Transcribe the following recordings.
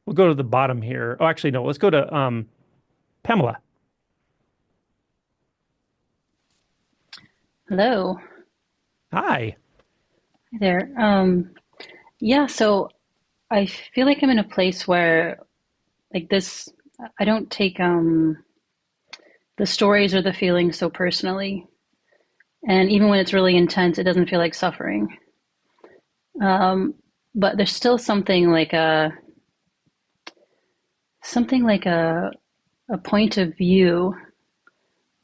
We'll go to the bottom here. Oh, actually, no. Let's go to Pamela. Hello. Hi. Hi there. Yeah, so I feel like I'm in a place where like this I don't take the stories or the feelings so personally. And even when it's really intense, it doesn't feel like suffering. Um, but there's still something like a point of view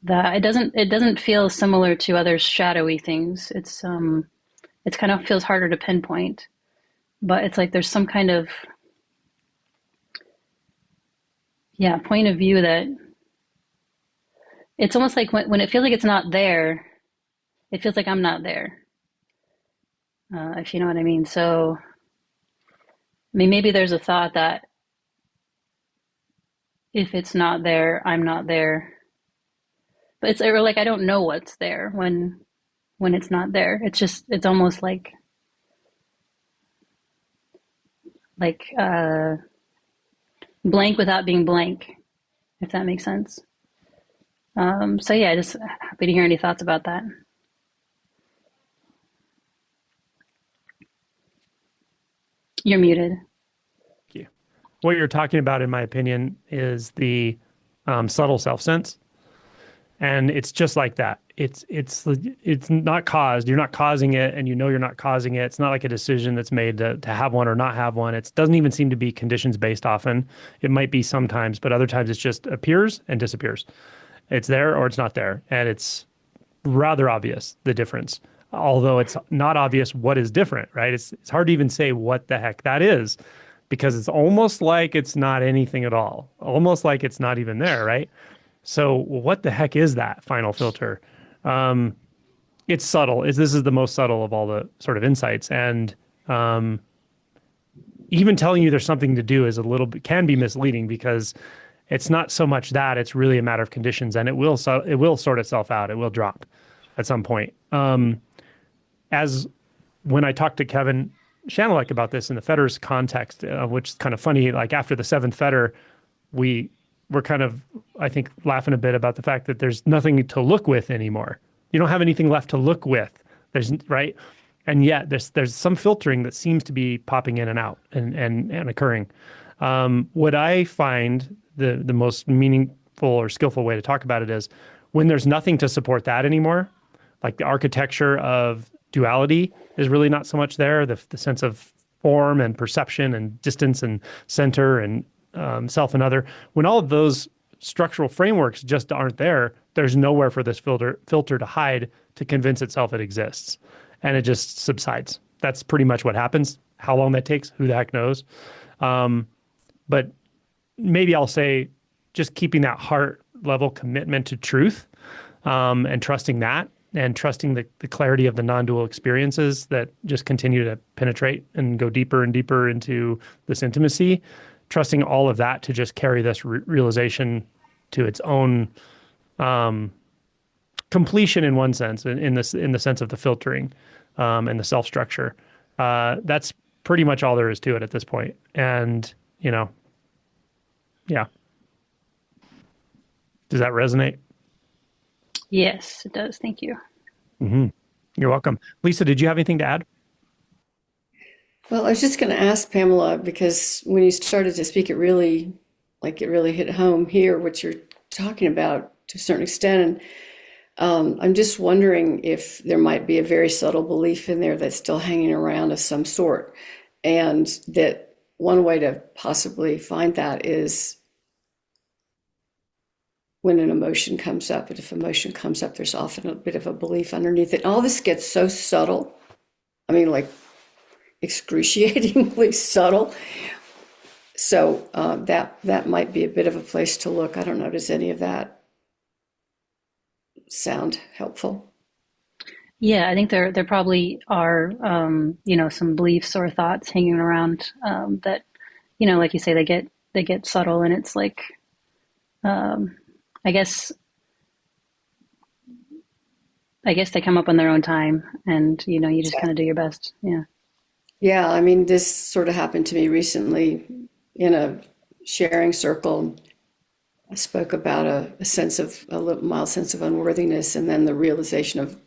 that it doesn't feel similar to other shadowy things. It's kind of feels harder to pinpoint, but it's like there's some kind of point of view that it's almost like when it feels like it's not there, it feels like I'm not there, if you know what I mean. So, I mean, maybe there's a thought that if it's not there, I'm not there. But it's or like I don't know what's there when it's not there. It's almost like blank without being blank, if that makes sense. So yeah, just happy to hear any thoughts about that. You're muted. Thank you. What you're talking about, in my opinion, is the subtle self sense, and it's just like that. It's not caused. You're not causing it, and you know you're not causing it. It's not like a decision that's made to have one or not have one. It doesn't even seem to be conditions based often. It might be sometimes, but other times it just appears and disappears. It's there or it's not there, and it's rather obvious the difference. Although it's not obvious what is different, right? It's hard to even say what the heck that is because it's almost like it's not anything at all, almost like it's not even there, right? So what the heck is that final filter? Um, it's subtle. This is the most subtle of all the sort of insights, and um, even telling you there's something to do is a little bit can be misleading because it's not so much that it's really a matter of conditions, and it will sort itself out. It will drop at some point. As when I talked to Kevin Shanelek about this in the Fetters context, which is kind of funny, like after the seventh Fetter, we were kind of, I think, laughing a bit about the fact that there's nothing to look with anymore. You don't have anything left to look with. There's right. And yet there's some filtering that seems to be popping in and out and occurring. What I find the most meaningful or skillful way to talk about it is when there's nothing to support that anymore, like the architecture of duality is really not so much there. The sense of form and perception and distance and center and self and other. When all of those structural frameworks just aren't there, there's nowhere for this filter to hide to convince itself it exists, and it just subsides. That's pretty much what happens. How long that takes, who the heck knows? But maybe I'll say just keeping that heart level commitment to truth and trusting that and trusting the clarity of the non-dual experiences that just continue to penetrate and go deeper and deeper into this intimacy, trusting all of that to just carry this realization to its own completion in one sense, in the sense of the filtering and the self-structure. That's pretty much all there is to it at this point. And, yeah. Does that resonate? Yes, it does. Thank you. Hmm. You're welcome. Lisa, did you have anything to add? Well, I was just going to ask Pamela because when you started to speak, it really hit home here what you're talking about to a certain extent. And I'm just wondering if there might be a very subtle belief in there that's still hanging around of some sort. And that one way to possibly find that is when an emotion comes up. And if emotion comes up, there's often a bit of a belief underneath it. All this gets so subtle. I mean, like excruciatingly subtle. So that might be a bit of a place to look. I don't know. Does any of that sound helpful? Yeah, I think there probably are some beliefs or thoughts hanging around that like you say they get subtle and it's like um, I guess I guess they come up on their own time and you just kind of do your best. Yeah. Yeah, I mean, this sort of happened to me recently. in a sharing circle. I spoke about a mild sense of unworthiness, and then the realization of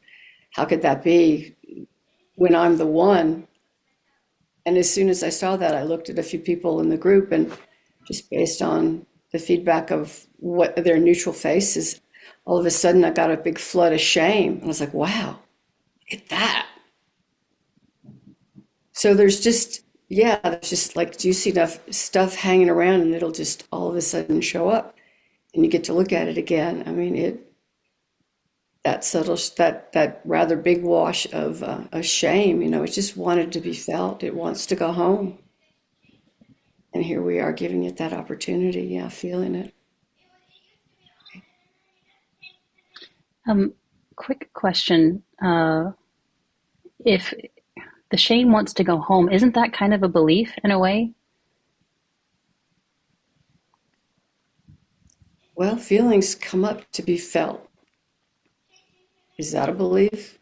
how could that be when I'm the one. And as soon as I saw that, I looked at a few people in the group, and just based on the feedback of what their neutral face is, all of a sudden I got a big flood of shame. And I was like, wow, look at that. So there's just like juicy enough stuff hanging around, and it'll just all of a sudden show up, and you get to look at it again. I mean, that subtle, that rather big wash of a shame, it just wanted to be felt. It wants to go home. And here we are giving it that opportunity. Yeah, feeling it. Quick question. If the shame wants to go home, isn't that kind of a belief in a way? Well, feelings come up to be felt. Is that a belief?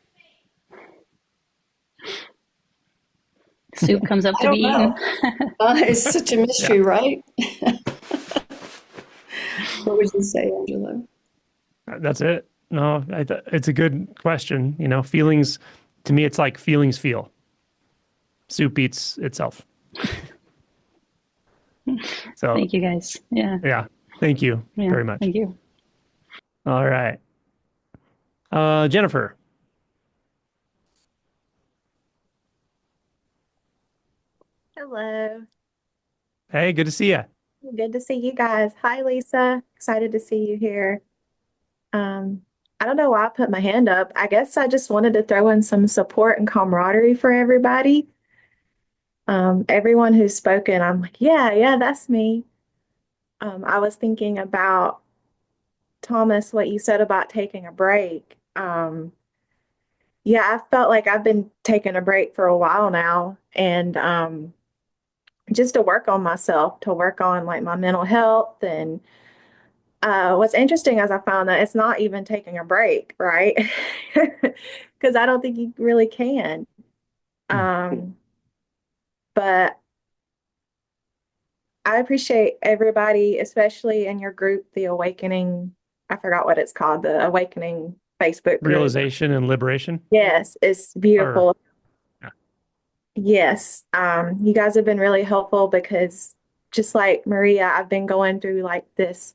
Soup comes up I to be don't eaten. know. It's such a mystery, right? What would you say, Angela? That's it. No, it's a good question. Feelings, to me, it's like feelings feel. Soup eats itself. So, Thank you guys. Yeah. yeah, thank you Yeah. very much. Thank you. All right. Jennifer. Hello. Hey, good to see you. Good to see you guys. Hi, Lisa. Excited to see you here. I don't know why I put my hand up. I guess I just wanted to throw in some support and camaraderie for everybody. Everyone who's spoken, I'm like, yeah, that's me. I was thinking about Thomas, what you said about taking a break. Yeah, I felt like I've been taking a break for a while now, and just to work on myself, to work on like my mental health. And what's interesting is I found that it's not even taking a break, right? Because I don't think you really can. Um, but I appreciate everybody, especially in your group, the Awakening. I forgot what it's called, the Awakening Facebook group. Realization and liberation. Yes, it's Or, beautiful. yeah. Yes, you guys have been really helpful because just like Maria, I've been going through like this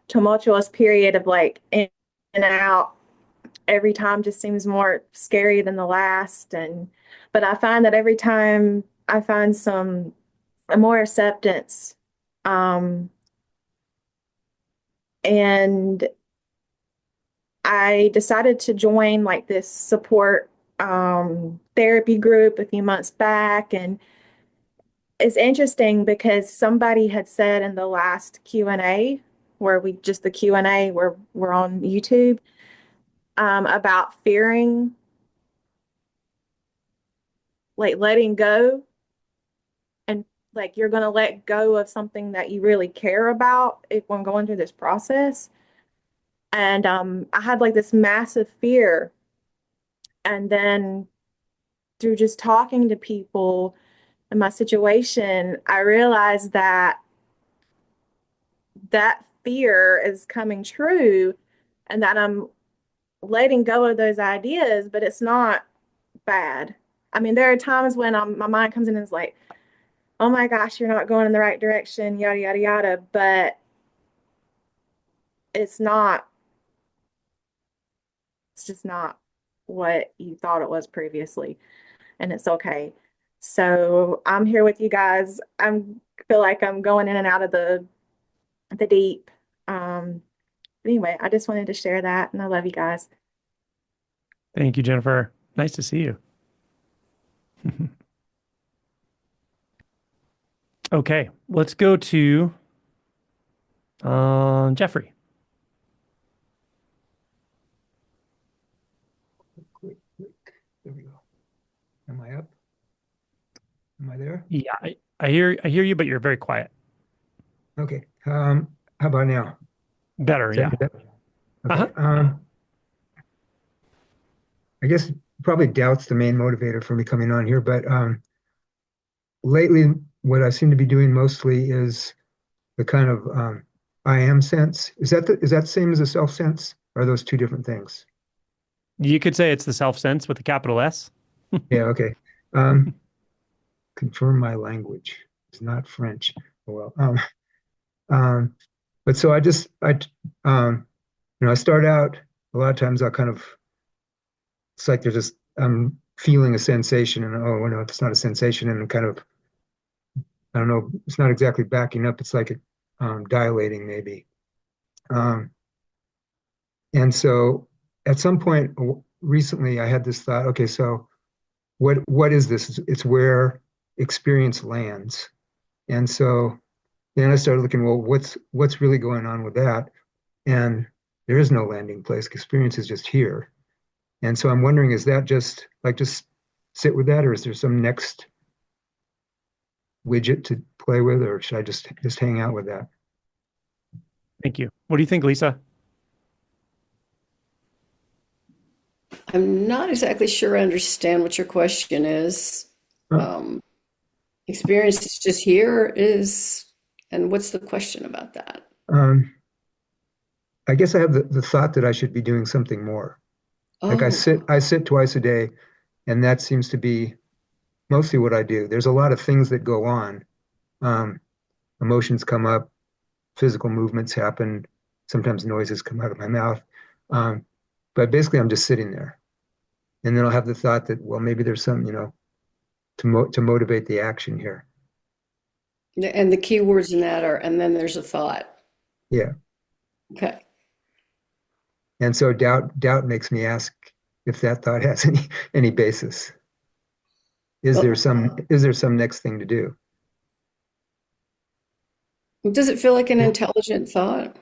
tumultuous period of like in and out. Every time just seems more scary than the last. But I find that every time I find some more acceptance, um, and I decided to join like this support therapy group a few months back. And it's interesting because somebody had said in the last Q&A, where we just the Q&A where we're on YouTube, about fearing, like letting go, and like you're going to let go of something that you really care about if when going through this process. And I had like this massive fear. And then through just talking to people in my situation, I realized that that fear is coming true and that I'm letting go of those ideas, but it's not bad. I mean, there are times when my mind comes in and is like, oh my gosh, you're not going in the right direction, yada, yada, yada. But it's not, it's just not what you thought it was previously. And it's okay. So I'm here with you guys. Feel like I'm going in and out of the deep. Anyway, I just wanted to share that, and I love you guys. Thank you, Jennifer. Nice to see you. Okay, let's go to Jeffrey. Click. There we go. Am I up? Am I there? Yeah, I hear you, but you're very quiet. Okay. How about now? Better, yeah. Okay. Uh-huh. I guess probably doubt's the main motivator for me coming on here, but lately what I seem to be doing mostly is the kind of I am sense. Is that the same as a self sense? Or are those two different things? You could say it's the self sense with a capital S. Yeah, okay. Um, confirm my language. It's not French. Oh, well, um, but so I start out a lot of times I kind of it's like there's just I'm feeling a sensation and oh no, it's not a sensation and kind of I don't know, it's not exactly backing up. It's like dilating maybe. Um, and so at some point recently, I had this thought. Okay, so what is this? It's where experience lands. And so then I started looking. Well, what's really going on with that? And there is no landing place. Experience is just here. And so I'm wondering, is that just sit with that, or is there some next widget to play with, or should I just hang out with that? Thank you. What do you think, Lisa? I'm not exactly sure I understand what your question is. Huh. Experience is just here is, and what's the question about that? Um, I guess I have the thought that I should be doing something more. Like Oh, I sit twice a day, and that seems to be mostly what I do. There's a lot of things that go on. Um, Emotions come up, physical movements happen, sometimes noises come out of my mouth. Um, but basically, I'm just sitting there. And then I'll have the thought that, well, maybe there's some, to motivate the action here. and the key words in that are, and then there's a thought. Yeah. Okay. And so doubt makes me ask if that thought has any basis. Is there Well, some next thing to do? does it feel like an intelligent thought?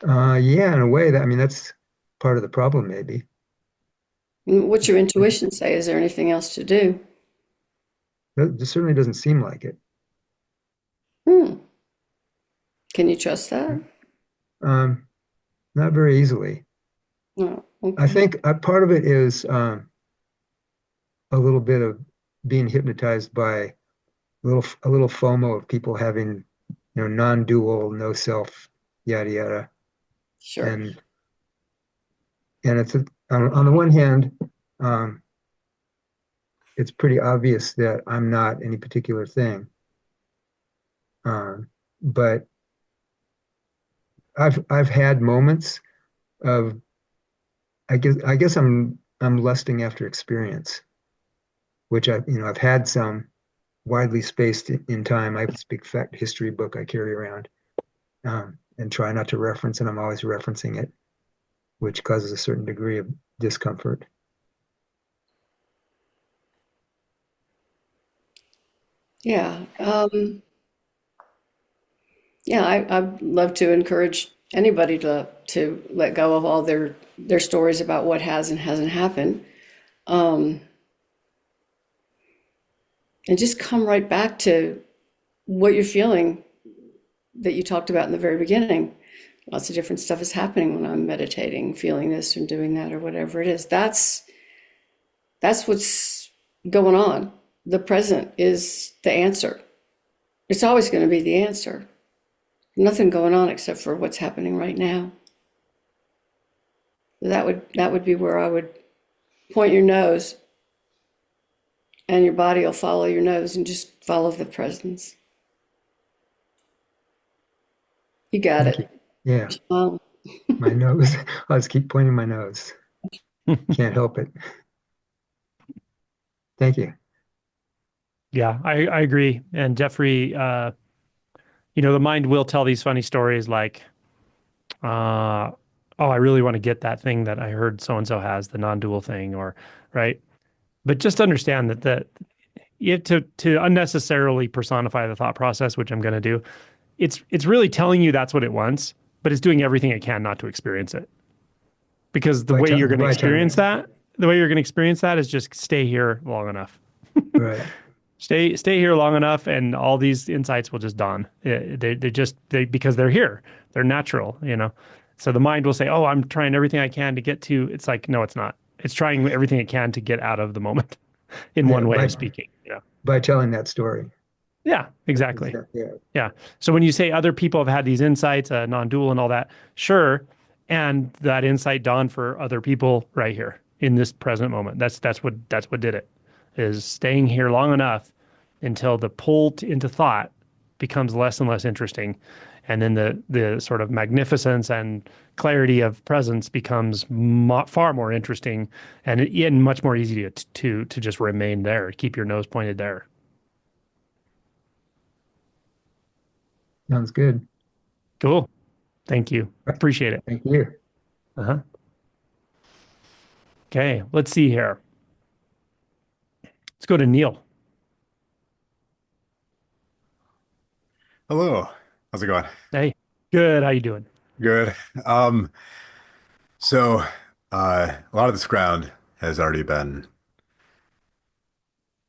Yeah, in a way that I mean that's part of the problem, maybe. What's your intuition say? Is there anything else to do? It certainly doesn't seem like it. Hmm. Can you trust that? Um, Not very easily. No. I Okay. think part of it is a little bit of being hypnotized by a little FOMO of people having, non-dual, no self, yada yada, Sure. and it's on the one hand, um, it's pretty obvious that I'm not any particular thing, but I've had moments of I guess I'm lusting after experience, which I've had some widely spaced in time. I have this big fat history book I carry around and try not to reference, and I'm always referencing it, which causes a certain degree of discomfort. Yeah. Yeah, I'd love to encourage anybody to let go of all their stories about what has and hasn't happened, um, and just come right back to what you're feeling that you talked about in the very beginning. Lots of different stuff is happening when I'm meditating, feeling this and doing that or whatever it is. That's what's going on. The present is the answer. It's always going to be the answer. Nothing going on except for what's happening right now. That would be where I would point your nose, and your body will follow your nose and just follow the presence. You got Thank you. it. Yeah, Smile. my nose. I'll just keep pointing my nose. Can't help it. Thank you. Yeah, I agree. And Jeffrey, the mind will tell these funny stories like, oh, I really want to get that thing that I heard so and so has, the non-dual thing, or right. But just understand that you have to unnecessarily personify the thought process, which I'm going to do. It's really telling you that's what it wants, but it's doing everything it can not to experience it. Because the way you're going to By telling me. experience that, the way you're going to experience that is just stay here long enough. Right. Stay here long enough, and all these insights will just dawn. They because they're here, they're natural. So the mind will say, "Oh, I'm trying everything I can to get to." It's like, no, it's not. It's trying everything it can to get out of the moment. in Yeah, one way of speaking. by telling that story. Yeah, exactly. Yeah. Yeah. So when you say other people have had these insights, non-dual and all that, sure. And that insight dawned for other people right here in this present moment. That's what did it, is staying here long enough until the pull into thought becomes less and less interesting. And then the sort of magnificence and clarity of presence becomes far more interesting and much more easy to just remain there, keep your nose pointed there. Sounds good. Cool. Thank you. Appreciate it. Thank you. Uh-huh. Okay, let's see here. Let's go to Neil. Hello. How's it going? Hey, good. How you doing? Good. Um, so a lot of this ground has already been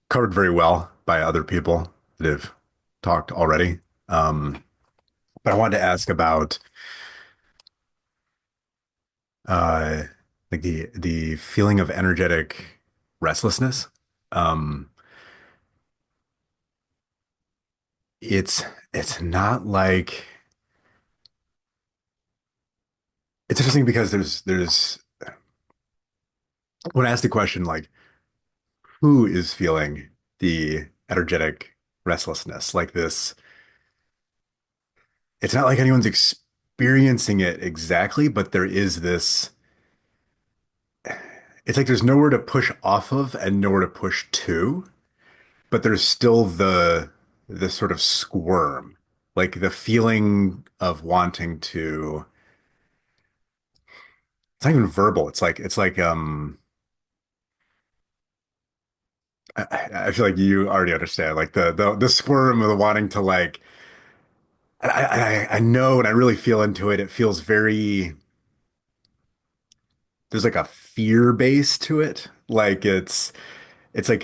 covered very well by other people that have talked already. But I wanted to ask about uh like the feeling of energetic restlessness. Um, it's it's not like it's interesting because there's when I ask the question like who is feeling the energetic restlessness like this, it's not like anyone's experiencing it exactly, but there is this, it's like there's nowhere to push off of and nowhere to push to, but there's still the sort of squirm, like the feeling of wanting to, it's not even verbal. I feel like you already understand, like the squirm of the wanting to like, I know and I really feel into it. It feels very, there's like a fear base to it. Like it's like it's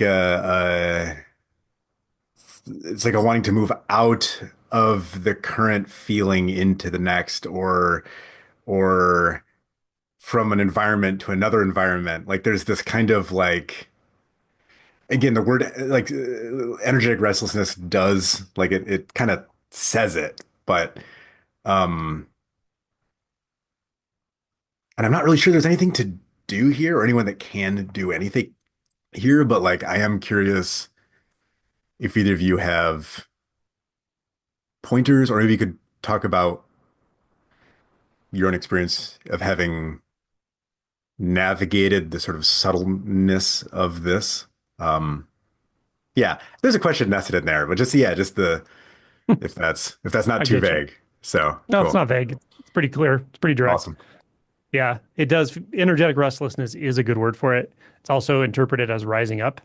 like a wanting to move out of the current feeling into the next or from an environment to another environment. Like there's this kind of like again the word like energetic restlessness does like it kind of says it, but um and I'm not really sure there's anything to do here or anyone that can do anything here, but like I am curious if either of you have pointers, or maybe you could talk about your own experience of having navigated the sort of subtleness of this. Um, yeah, there's a question nested in there, but just yeah, just the if that's not I too get you. vague. So No, it's cool, not vague. It's pretty clear. It's pretty direct. awesome. Yeah, it does. Energetic restlessness is a good word for it. It's also interpreted as rising up.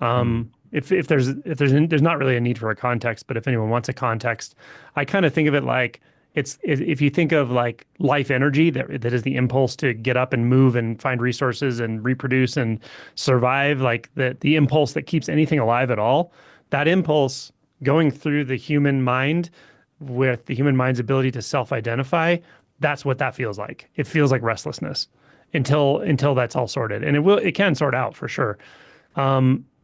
Mm, If there's not really a need for a context, but if anyone wants a context, I kind of think of it like if you think of like life energy that is the impulse to get up and move and find resources and reproduce and survive, like the impulse that keeps anything alive at all, that impulse going through the human mind with the human mind's ability to self-identify, that's what that feels like. It feels like restlessness until that's all sorted. And it can sort out for sure.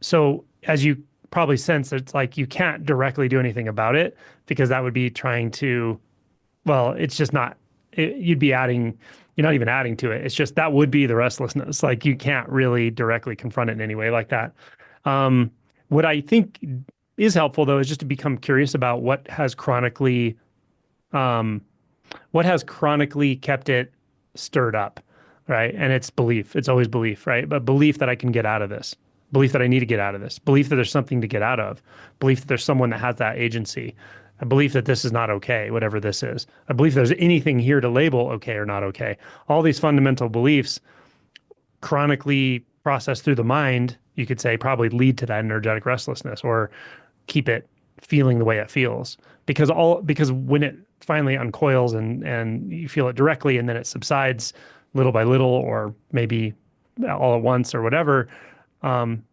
So as you probably sense, it's like you can't directly do anything about it because that would be trying to, well, it's just not, you'd be adding, you're not even adding to it. It's just that would be the restlessness. Like you can't really directly confront it in any way like that. What I think is helpful though is just to become curious about um, what has chronically kept it stirred up, right? And it's belief. It's always belief, right? But belief that I can get out of this, belief that I need to get out of this, belief that there's something to get out of, belief that there's someone that has that agency, a belief that this is not okay, whatever this is, a belief there's anything here to label okay or not okay. All these fundamental beliefs chronically processed through the mind, you could say, probably lead to that energetic restlessness or keep it feeling the way it feels. Because when it finally uncoils and you feel it directly and then it subsides little by little or maybe all at once or whatever, um,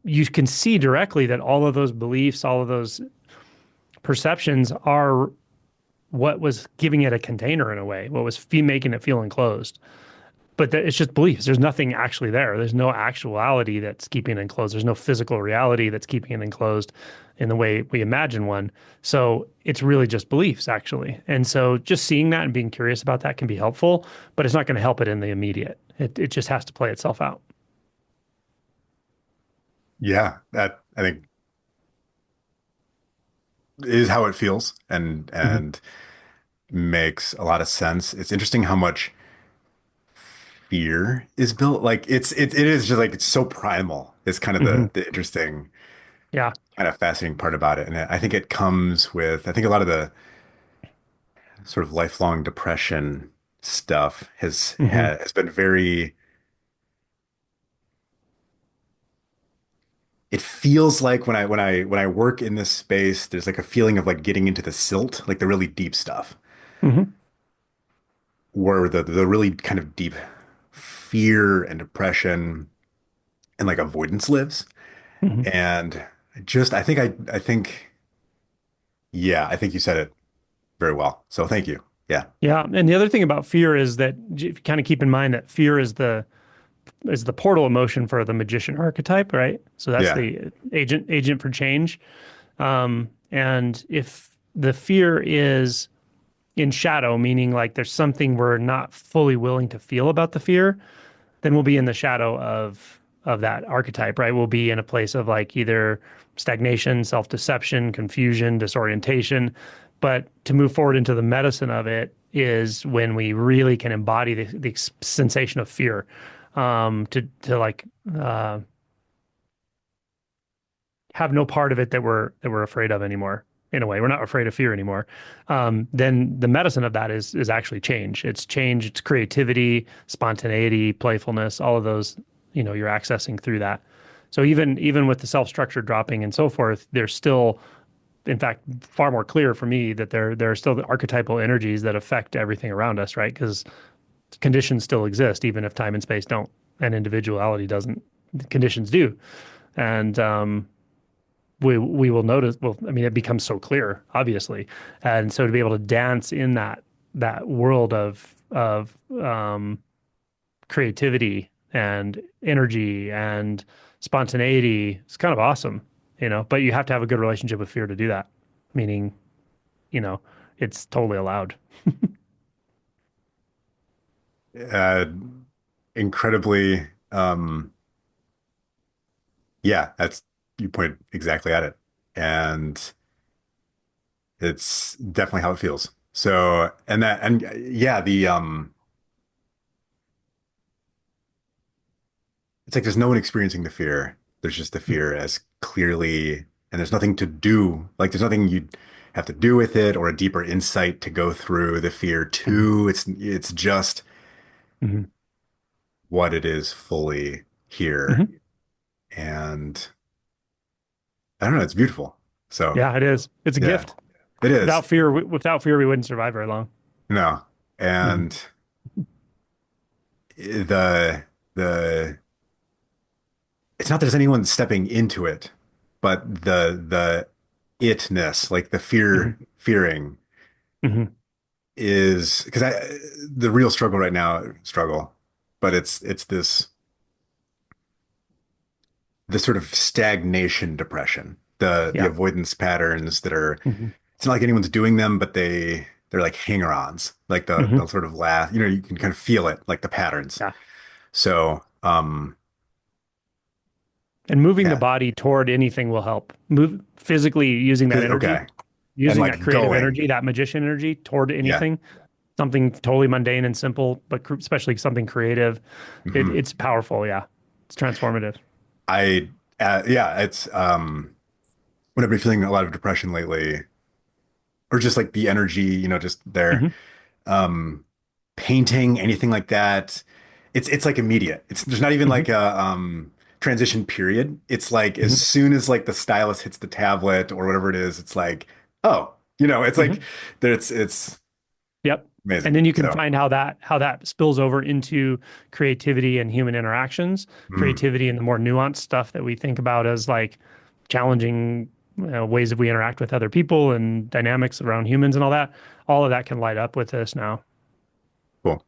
you can see directly that all of those beliefs, all of those perceptions are what was giving it a container in a way, what was making it feel enclosed. but it's just beliefs. There's nothing actually there. There's no actuality that's keeping it enclosed. There's no physical reality that's keeping it enclosed in the way we imagine one. So it's really just beliefs, actually. And so just seeing that and being curious about that can be helpful, but it's not going to help it in the immediate. It just has to play itself out. Yeah, that I think is how it feels Hmm. and makes a lot of sense. It's interesting how much fear is built. Like it is just like it's so primal. It's kind of Hmm. the interesting, Yeah. kind of fascinating part about it. And I think it comes with I think a lot of the sort of lifelong depression stuff Hmm. has been very it feels like when I work in this space, there's like a feeling of like getting into the silt, like the really deep stuff, Hmm. where the really kind of deep fear and depression and like avoidance lives. Hmm. And I think yeah, I think you said it very well. So thank you. Yeah. Yeah. And the other thing about fear is that if you kind of keep in mind that fear is the portal emotion for the magician archetype, right? So that's Yeah. the agent for change. And if the fear is in shadow, meaning like there's something we're not fully willing to feel about the fear, then we'll be in the shadow of that archetype, right? We'll be in a place of like either stagnation, self-deception, confusion, disorientation. But to move forward into the medicine of it is when we really can embody the sensation of fear, to like uh, have no part of it that we're afraid of anymore. In a way, we're not afraid of fear anymore. Then the medicine of that is actually change. It's change. It's creativity, spontaneity, playfulness. All of those, you're accessing through that. So even with the self structure dropping and so forth, there's still, in fact, far more clear for me that there are still the archetypal energies that affect everything around us, right? Because conditions still exist, even if time and space don't, and individuality doesn't. Conditions do, and we will notice. Well, I mean, it becomes so clear, obviously, and so to be able to dance in that world of creativity and energy and spontaneity, it's kind of awesome, But you have to have a good relationship with fear to do that. Meaning, you know, it's totally allowed. Uh, incredibly, yeah, that's you point exactly at it. And it's definitely how it feels. So, and yeah, it's like there's no one experiencing the fear. There's just the fear as clearly, and there's nothing to do. Like there's nothing you have to do with it or a deeper insight to go through the fear Hmm. too. It's just Hmm. what it is fully here. Hmm. And I don't know, it's beautiful. So, Yeah, it is. It's a yeah, gift. it is. Without fear, we wouldn't survive very long. No. Hmm. And the the it's not that there's anyone stepping into it, but the itness, like the Hmm. fearing Hmm. is because I the real struggle right now, struggle, but it's this sort of stagnation depression, the Yeah. avoidance patterns that are Hmm. it's not like anyone's doing them, but they're like hanger-ons, like the Hmm. sort of last, you can kind of feel it, like the patterns. Yeah. So, And moving the yeah, body toward anything will help. Move physically using that energy, okay, and using that like creative going, energy, that magician energy toward yeah. anything, something totally mundane and simple, but especially something creative. Mhm. It's powerful. Yeah. It's transformative. I yeah, it's when I've been feeling a lot of depression lately, or just like the energy, just there. Hmm. Um, Painting, anything like that, it's like immediate. It's there's not even Hmm. like a transition period. It's like as Hmm. soon as like the stylus hits the tablet or whatever it is, it's like, oh, it's like Hmm. there it's Yep. And amazing. then you can So, find how that spills over into creativity and human interactions, mm, creativity and the more nuanced stuff that we think about as like challenging ways that we interact with other people and dynamics around humans and all that. All of that can light up with this now. cool.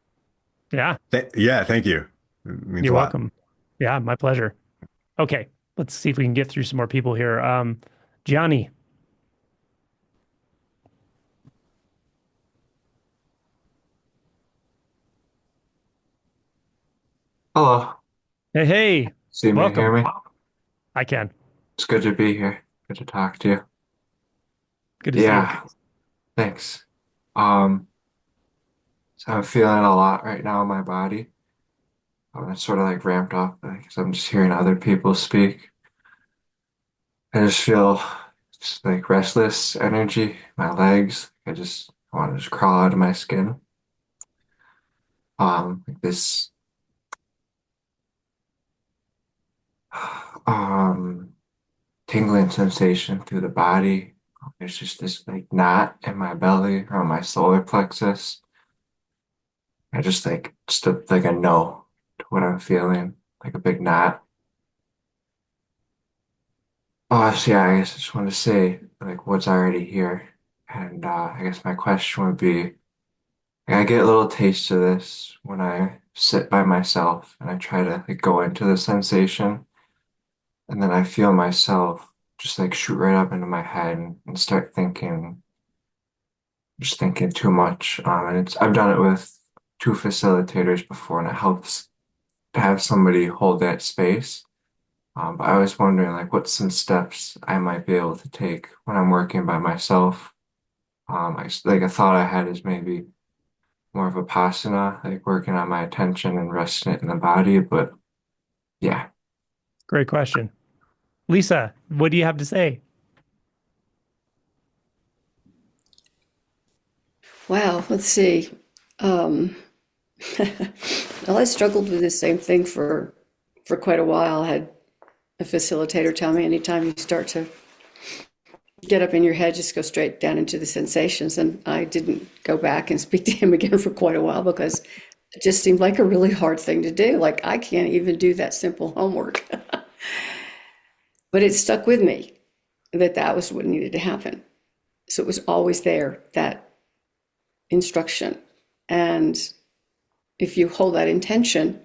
Yeah, Yeah, thank you. It means a you're lot. welcome. Yeah, my pleasure. Okay, let's see if we can get through some more people here. Gianni. Hello. Hey, hey, See me, hear welcome. me? I can. It's good to be here. Good to talk to you. Good to see you. Yeah, thanks. Um, so I'm feeling a lot right now in my body. It's sort of like ramped up because I'm just hearing other people speak. I just feel just like restless energy, my legs. I want to just crawl out of my skin. Like this um tingling sensation through the body. There's just this like knot in my belly around my solar plexus. I just like a no to what I'm feeling, like a big knot. Oh, so yeah, I guess I just want to say like what's already here. And I guess my question would be, like, I get a little taste of this when I sit by myself and I try to like go into the sensation, and then I feel myself just like shoot right up into my head and start thinking, just thinking too much. And I've done it with two facilitators before, and it helps to have somebody hold that space. But I was wondering, like, what's some steps I might be able to take when I'm working by myself? Like a thought I had is maybe more of Vipassana, like working on my attention and resting it in the body. But yeah, Great question. Lisa, what do you have to say? Wow, let's see. Um, well, I struggled with the same thing for quite a while. I had a facilitator tell me anytime you start to get up in your head, just go straight down into the sensations. And I didn't go back and speak to him again for quite a while because it just seemed like a really hard thing to do. Like I can't even do that simple homework. But it stuck with me that that was what needed to happen. So it was always there, that instruction. And if you hold that intention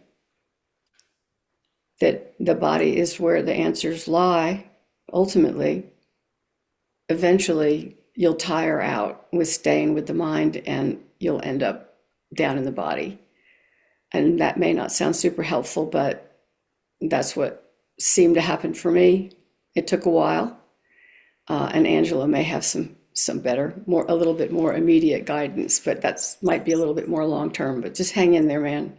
that the body is where the answers lie, ultimately, eventually you'll tire out with staying with the mind and you'll end up down in the body. And that may not sound super helpful, but that's what seemed to happen for me. It took a while, and Angela may have some better, more a little bit more immediate guidance, but that's might be a little bit more long term. But just hang in there, man,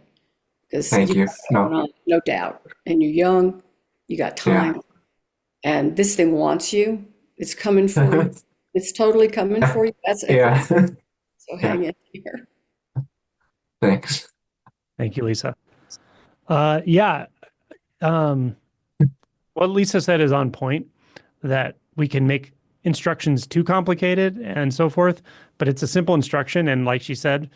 because thank you you. got it going No, on, no doubt. And you're young, you got yeah. time, and this thing wants you. It's coming for you. It's totally coming for you. That's Yeah. Eckhart. So Yeah. hang in here. Thanks. Thank you, Lisa. Yeah, um, what Lisa said is on point, that we can make instructions too complicated and so forth, but it's a simple instruction. And like she said,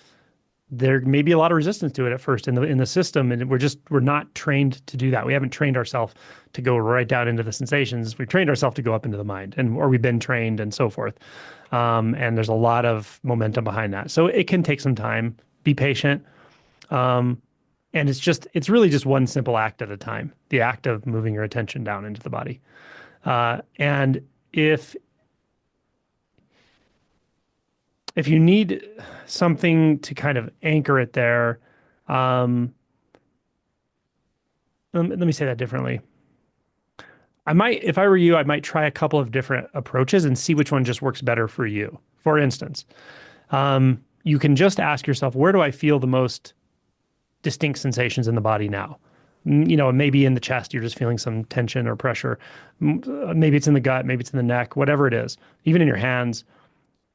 there may be a lot of resistance to it at first in the system, and we're not trained to do that. We haven't trained ourselves to go right down into the sensations. We've trained ourselves to go up into the mind, and or we've been trained and so forth. And there's a lot of momentum behind that, so it can take some time. Be patient, and it's really just one simple act at a time. The act of moving your attention down into the body, and if you need something to kind of anchor it there, um, let me say that differently. If I were you, I might try a couple of different approaches and see which one just works better for you. For instance, you can just ask yourself, where do I feel the most distinct sensations in the body now? Maybe in the chest, you're just feeling some tension or pressure. Maybe it's in the gut, maybe it's in the neck, whatever it is, even in your hands.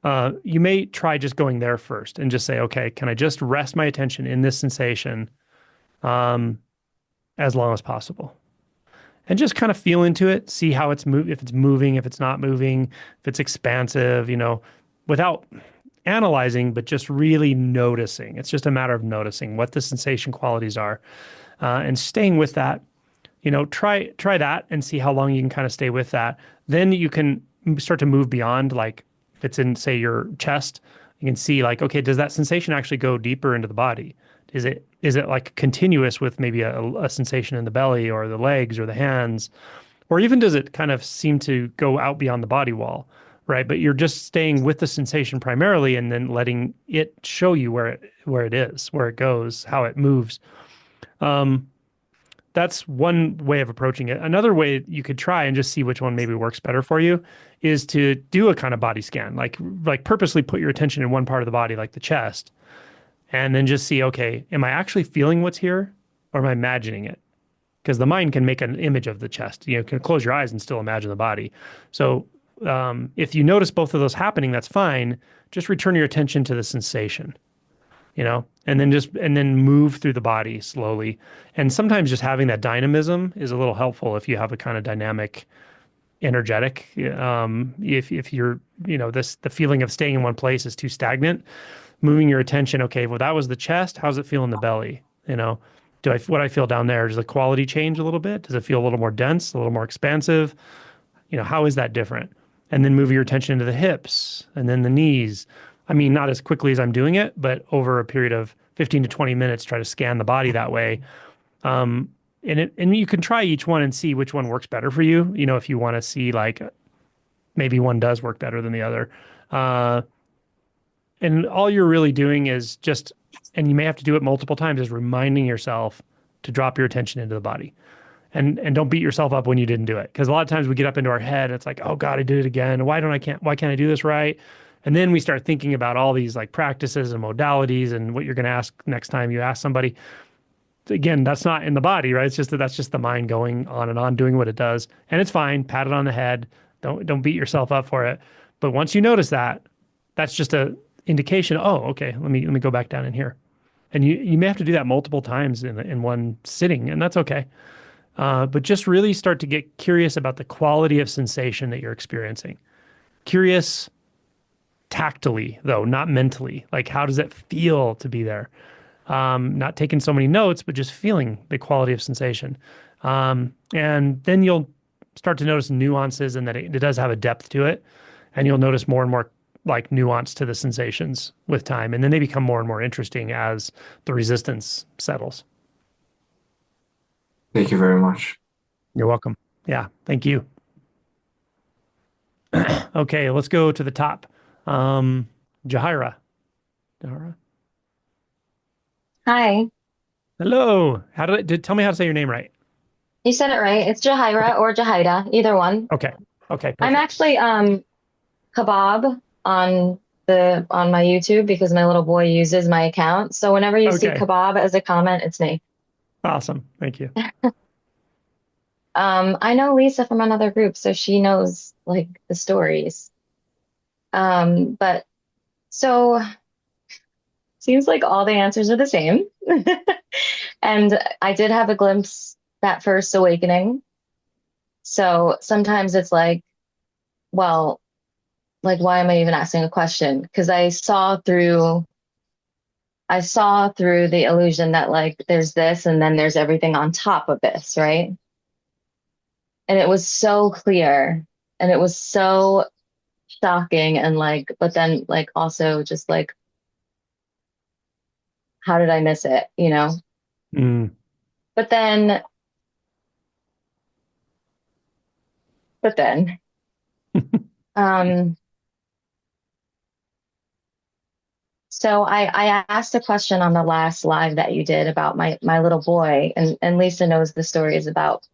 You may try just going there first and just say, okay, can I just rest my attention in this sensation as long as possible? And just kind of feel into it, see how if it's moving, if it's not moving, if it's expansive, without analyzing, but just really noticing. It's just a matter of noticing what the sensation qualities are, and staying with that. Try that and see how long you can kind of stay with that. Then you can start to move beyond, like if it's in, say, your chest, you can see like, okay, does that sensation actually go deeper into the body? Is it like continuous with maybe a sensation in the belly or the legs or the hands? Or even does it kind of seem to go out beyond the body wall, right? But you're just staying with the sensation primarily and then letting it show you where it is, where it goes, how it moves. That's one way of approaching it. Another way you could try and just see which one maybe works better for you is to do a kind of body scan, like purposely put your attention in one part of the body, like the chest, and then just see, okay, am I actually feeling what's here or am I imagining it? Because the mind can make an image of the chest. You can close your eyes and still imagine the body. So if you notice both of those happening, that's fine. Just return your attention to the sensation, and then move through the body slowly. And sometimes just having that dynamism is a little helpful if you have a kind of dynamic, energetic. If you're, the feeling of staying in one place is too stagnant, moving your attention. Okay, well, that was the chest. How's it feel in the belly? What I feel down there, does the quality change a little bit? Does it feel a little more dense, a little more expansive? How is that different? And then move your attention into the hips and then the knees. I mean, not as quickly as I'm doing it, but over a period of 15 to 20 minutes, try to scan the body that way. And you can try each one and see which one works better for you. If you want to see like maybe one does work better than the other. And all you're really doing is just, and you may have to do it multiple times, is reminding yourself to drop your attention into the body. And don't beat yourself up when you didn't do it. Because a lot of times we get up into our head, and it's like, oh God, I did it again. Why can't I do this right? And then we start thinking about all these like practices and modalities and what you're going to ask next time you ask somebody. Again, that's not in the body, right? That's just the mind going on and on, doing what it does. And it's fine. Pat it on the head. Don't beat yourself up for it. But once you notice that, that's just a indication. Oh, okay. Let me go back down in here. And you may have to do that multiple times in one sitting, and that's okay. But just really start to get curious about the quality of sensation that you're experiencing. Curious tactily, though, not mentally. Like, how does it feel to be there? Not taking so many notes, but just feeling the quality of sensation. And then you'll start to notice nuances and that it does have a depth to it. And you'll notice more and more like nuance to the sensations with time. And then they become more and more interesting as the resistance settles. Thank you very much. You're welcome. Yeah, thank you. Okay, let's go to the top. Jahira. Hi. Hello. Tell me how to say your name right. You said it right. It's Jahira or Jahida, either one. Okay. Okay. I'm Perfect. actually Kebab on my YouTube because my little boy uses my account. So whenever you see Okay. Kebab as a comment, it's me. Awesome. Thank you. I know Lisa from another group, so she knows like the stories. But so seems like all the answers are the same. And I did have a glimpse that first awakening. So sometimes it's like, well, like, why am I even asking a question? Because I saw through the illusion that like there's this and then there's everything on top of this, right? And it was so clear and it was so shocking and like, but then like also just like, how did I miss it? Mm. But then um so I asked a question on the last live that you did about my little boy, and Lisa knows the stories about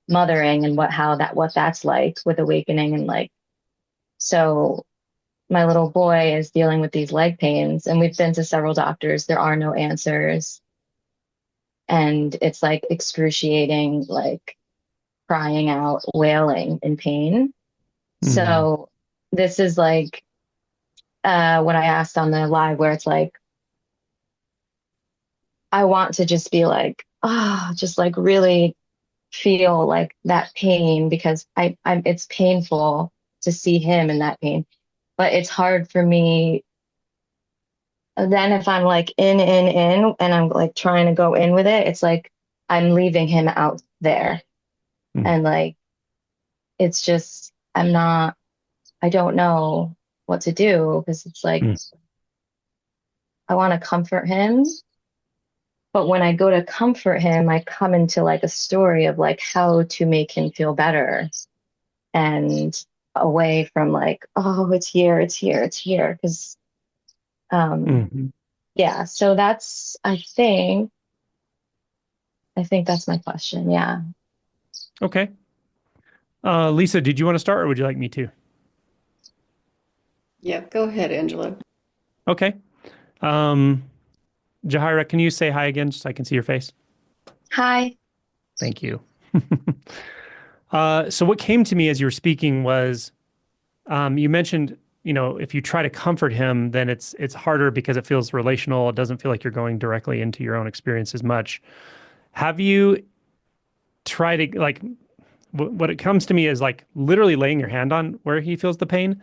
mothering and what that's like with awakening, and like, so my little boy is dealing with these leg pains and we've been to several doctors. There are no answers. And it's like excruciating, like crying out, wailing in pain. So this is like what I asked on the live, where it's like, I want to just be like, just like really feel like that pain, because it's painful to see him in that pain. But it's hard for me then if I'm like in, and I'm like trying to go in with it, it's like I'm leaving him out there. And like, it's just, I don't know what to do, because it's like, I want to comfort him, But when I go to comfort him, I come into like a story of like how to make him feel better and away from like, oh, it's here, it's here, it's here. Because, Hmm. yeah, so that's, I think that's my question. Yeah. Okay. Lisa, did you want to start or would you like me to? Yeah, go ahead, Angela. Okay. Um, Jahira, can you say hi again just so I can see your face? Hi. Thank you. So what came to me as you were speaking was you mentioned, if you try to comfort him, then it's harder because it feels relational. It doesn't feel like you're going directly into your own experience as much. Have you tried to like what it comes to me is like literally laying your hand on where he feels the pain,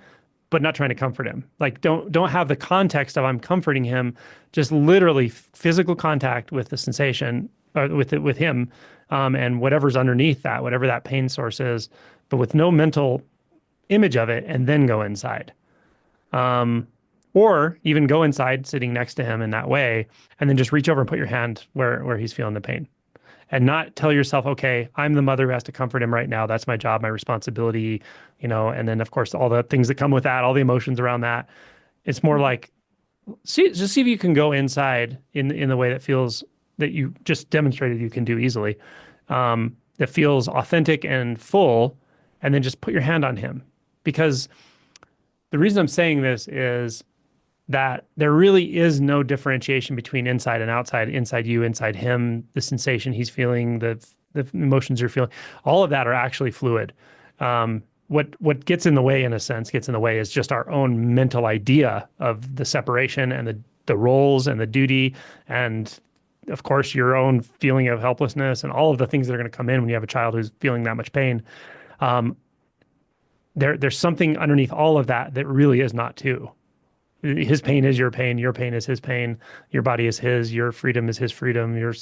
but not trying to comfort him. Like don't have the context of I'm comforting him, just literally physical contact with the sensation with him, and whatever's underneath that, whatever that pain source is, but with no mental image of it, and then go inside. Um, or even go inside, sitting next to him in that way, and then just reach over and put your hand where he's feeling the pain and not tell yourself, okay, I'm the mother who has to comfort him right now. That's my job, my responsibility, and then of course all the things that come with that, all the emotions around that. It's more like see if you can go inside in the way that feels that you just demonstrated you can do easily, that feels authentic and full, and then just put your hand on him. Because the reason I'm saying this is that there really is no differentiation between inside and outside, inside you, inside him, the sensation he's feeling, the emotions you're feeling. All of that are actually fluid. What gets in the way, in a sense, gets in the way is just our own mental idea of the separation and the roles and the duty, and of course your own feeling of helplessness and all of the things that are going to come in when you have a child who's feeling that much pain. Um, there's something underneath all of that that really is not two. His pain is your pain is his pain, your body is his, your freedom is his freedom, your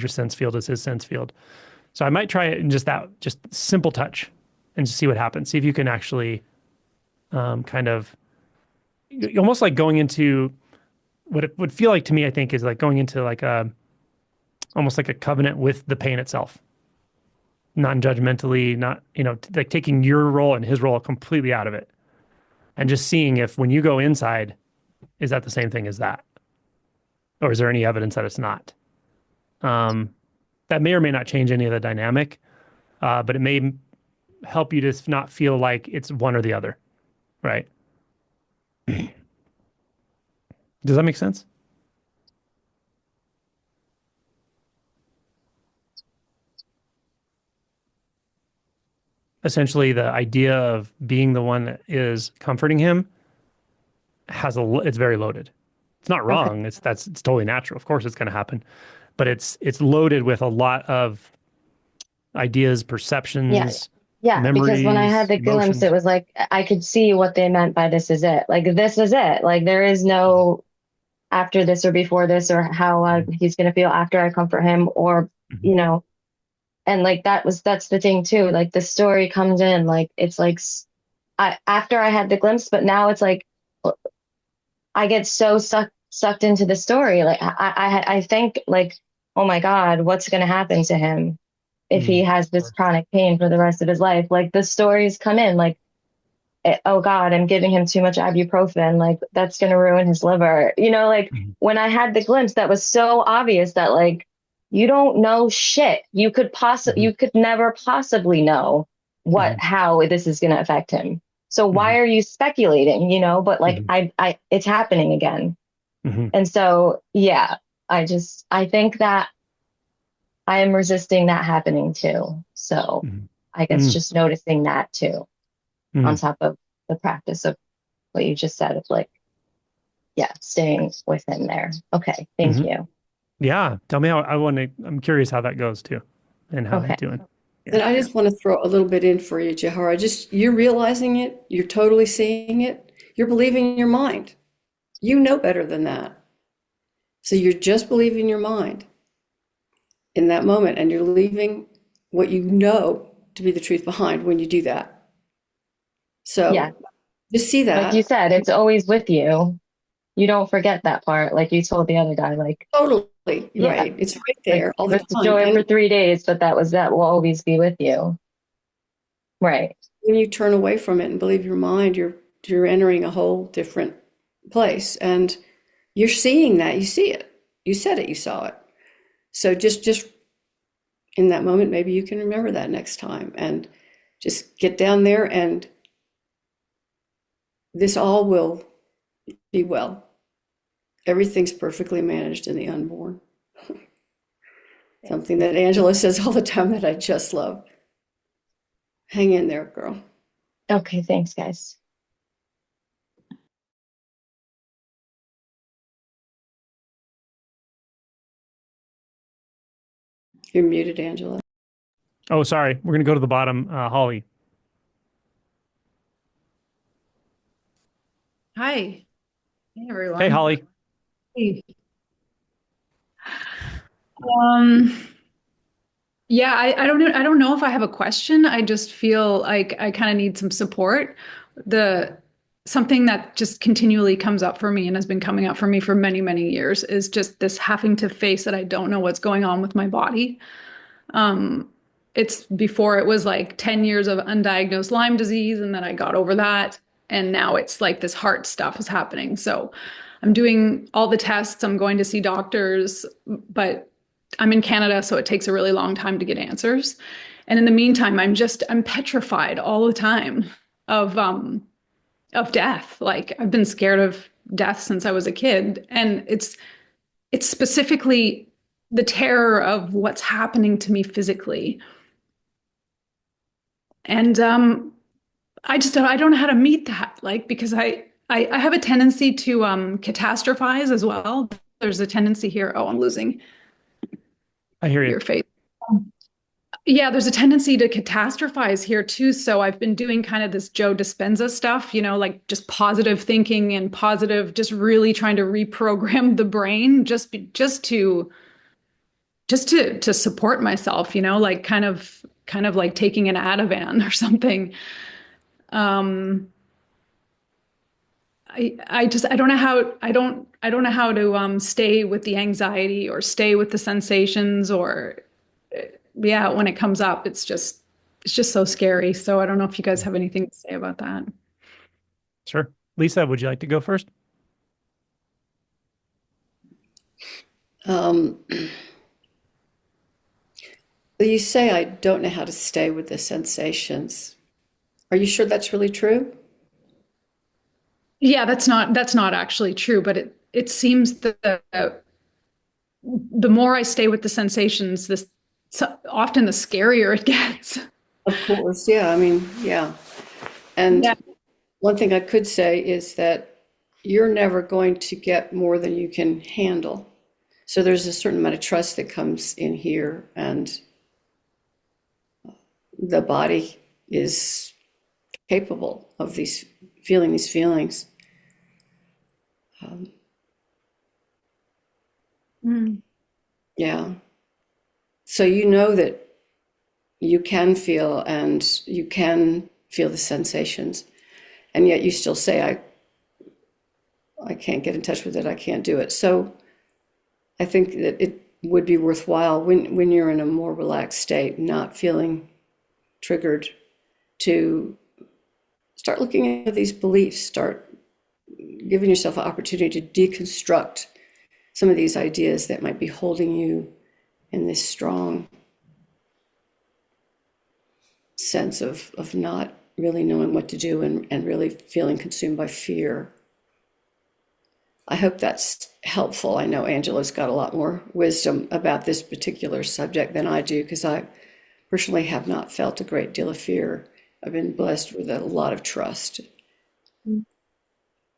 sense field is his sense field. So I might try it in just simple touch and just see what happens. See if you can actually kind of almost like going into what it would feel like to me, I think, is like going into like almost like a covenant with the pain itself, non-judgmentally, not, like taking your role and his role completely out of it and just seeing if when you go inside, is that the same thing as that? Or is there any evidence that it's not? Um, that may or may not change any of the dynamic, but it may help you to not feel like it's one or the other, right? Does that make sense? Essentially, the idea of being the one that is comforting him it's very loaded. It's not Okay. wrong. It's totally natural. Of course, it's going to happen, but it's loaded with a lot of ideas, Yeah. perceptions, Yeah. Because when I had memories, the glimpse, it emotions. was like I could see what they meant by this is it. Like, this is it. Like, there is no after this or before this or how he's going to feel after I comfort him or, Mhm. you know, and like that's the thing too. Like, the story comes in, like, it's like after I had the glimpse, but now it's like I get so sucked into the story. Like, I think like, oh my God, what's going to happen to him if he Mhm. has this chronic pain for the rest of his life? Like, the stories come in like, oh God, I'm giving him too much ibuprofen. Like, that's going to ruin his liver. Like, Mhm. when I had the glimpse, that was so obvious that like, you don't know shit. Mhm. You could never possibly know Mhm. how this is going to affect him. So why Mhm. are you speculating, But like, Mhm. it's happening again. Mhm. And so, yeah, I think that I am resisting that happening too. So Mhm. I guess Mhm. just noticing that too, on Mhm. top of the practice of what you just said of like, yeah, staying within there. Okay. Thank Mhm. you. Yeah. Tell me how I'm curious how that goes too and how he's Okay. doing. And Yeah. I just want to throw a little bit in for you, Jahara. You're realizing it, you're totally seeing it, you're believing your mind. You know better than that. So you're just believing your mind in that moment, and you're leaving what you know to be the truth behind when you do that. Yeah. So just see Like you that. said, it's always with you. you don't forget that part. Like you told the other guy, like, Totally, yeah, right. It's right like there all it the was time. joy for And 3 days, but that will always be with you. Right. when you turn away from it and believe your mind, you're entering a whole different place. And you're seeing that. You see it. You said it, you saw it. So just in that moment, maybe you can remember that next time and just get down there, and this all will be well. Everything's perfectly managed in the unborn. Something that Angela says all the time that I just love. Hang in there, girl. Okay, thanks, guys. You're muted, Angela. Oh, sorry. We're going to go to the bottom. Holly. Hi. Hey, everyone. Hey, Holly. Hey. Yeah, I don't know. I don't know if I have a question. I just feel like I kind of need some support. The Something that just continually comes up for me and has been coming up for me for many, many years is just this having to face that I don't know what's going on with my body. It's before it was like 10 years of undiagnosed Lyme disease, and then I got over that. And now it's like this heart stuff is happening. So I'm doing all the tests. I'm going to see doctors, but I'm in Canada, so it takes a really long time to get answers. And in the meantime, I'm petrified all the time of death. Like I've been scared of death since I was a kid. And it's specifically the terror of what's happening to me physically. And I don't know how to meet that, like, because I have a tendency to catastrophize as well. There's a tendency here. Oh, I'm losing I hear you. your face. Yeah, there's a tendency to catastrophize here too. So I've been doing kind of this Joe Dispenza stuff, like just positive thinking and positive, just really trying to reprogram the brain just to support myself, like kind of like taking an Ativan or something. I don't know how I don't know how to stay with the anxiety or stay with the sensations or yeah, when it comes up, it's just so scary. So I don't know if you guys have anything to say about that. Sure. Lisa, would you like to go first? You say I don't know how to stay with the sensations. Are you sure that's really true? Yeah, that's not actually true, but it seems that the more I stay with the sensations, this so often the scarier it gets. Of course, yeah. I mean, yeah. And Yeah. one thing I could say is that you're never going to get more than you can handle. So there's a certain amount of trust that comes in here, and the body is capable of feeling these feelings. Yeah. So you know that you can feel, and you can feel the sensations, and yet you still say, I can't get in touch with it. I can't do it. So I think that it would be worthwhile when you're in a more relaxed state, not feeling triggered, to start looking at these beliefs, start giving yourself an opportunity to deconstruct some of these ideas that might be holding you in this strong sense of not really knowing what to do, and really feeling consumed by fear. I hope that's helpful. I know Angela's got a lot more wisdom about this particular subject than I do, because I personally have not felt a great deal of fear. I've been blessed with a lot of trust. And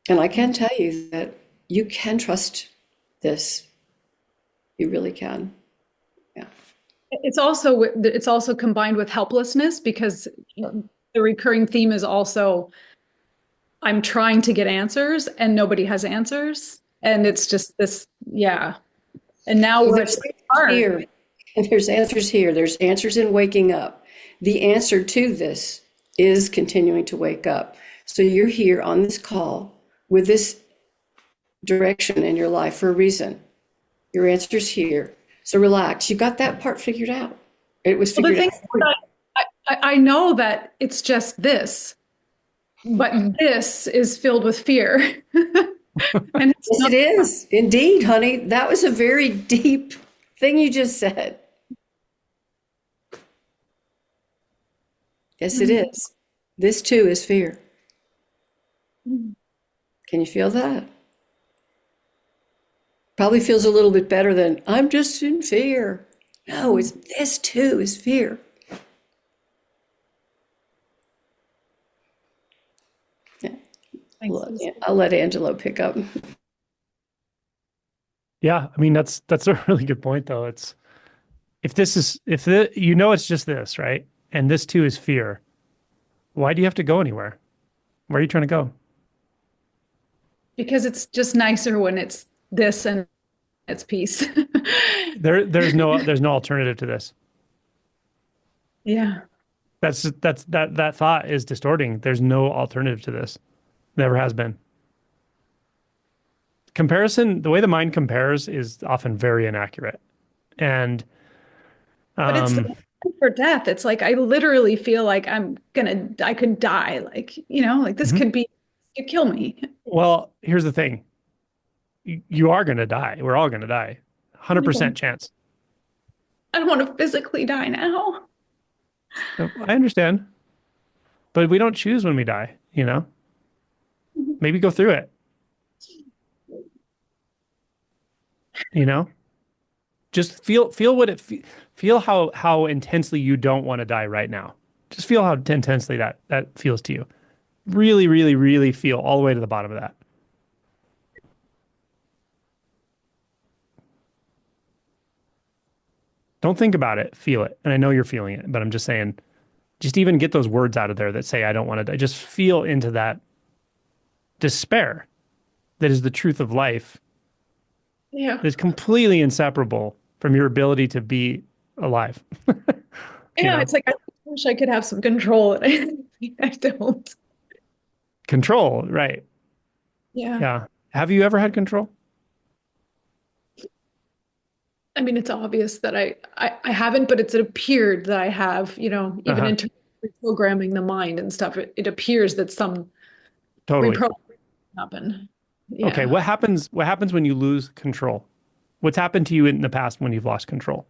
I can tell you that you can trust this. You really can. Yeah. It's also combined with helplessness, because the recurring theme is also I'm trying to get answers and nobody has answers. And it's just this, yeah. And now Well, we're there's it's answers hard. here, and there's answers here. There's answers in waking up. The answer to this is continuing to wake up. So you're here on this call with this direction in your life for a reason. Your answer's here. So relax. You got that part figured out. It was Well, the figured thing out. is, I know that it's just this, but this is filled with fear. And it's Yes, not. it is. Indeed, honey. That was a very deep thing you just said. Yes, it is. This too is fear. Can you feel that? Probably feels a little bit better than I'm just in fear. No, it's this too is fear. Yeah. I'll let Angelo pick up. Yeah, I mean that's a really good point though. It's if it's just this, right? And this too is fear. Why do you have to go anywhere? Where are you trying to go? Because it's just nicer when it's this and it's peace. There's no alternative to this. Yeah. That thought is distorting. There's no alternative to this. Never has been. Comparison, the way the mind compares is often very inaccurate. And But it's the for death. It's like I literally feel like I could die. Like, like this could kill me. well, here's the thing. You are going to die. We're all going to die. 100% chance. I don't want to physically die now. I understand. But we don't choose when we die, Maybe go through it. Just feel what feel how intensely you don't want to die right now. Just feel how intensely that feels to you. Really, really, really feel all the way to the bottom of that. Don't think about it, feel it. And I know you're feeling it, but I'm just saying, just even get those words out of there that say, I don't want to die. Just feel into that despair that is the truth of life. Yeah. That is completely inseparable from your ability to be alive. Yeah, it's like I wish I could have some control, and I don't. Control, right. Yeah. Yeah. Have you ever had control? I mean, it's obvious that I haven't, but it appeared that I have, even in terms of reprogramming the mind and stuff, it appears that some Totally. reprogramming happened. Yeah. Okay, what happens when you lose control? What's happened to you in the past when you've lost control?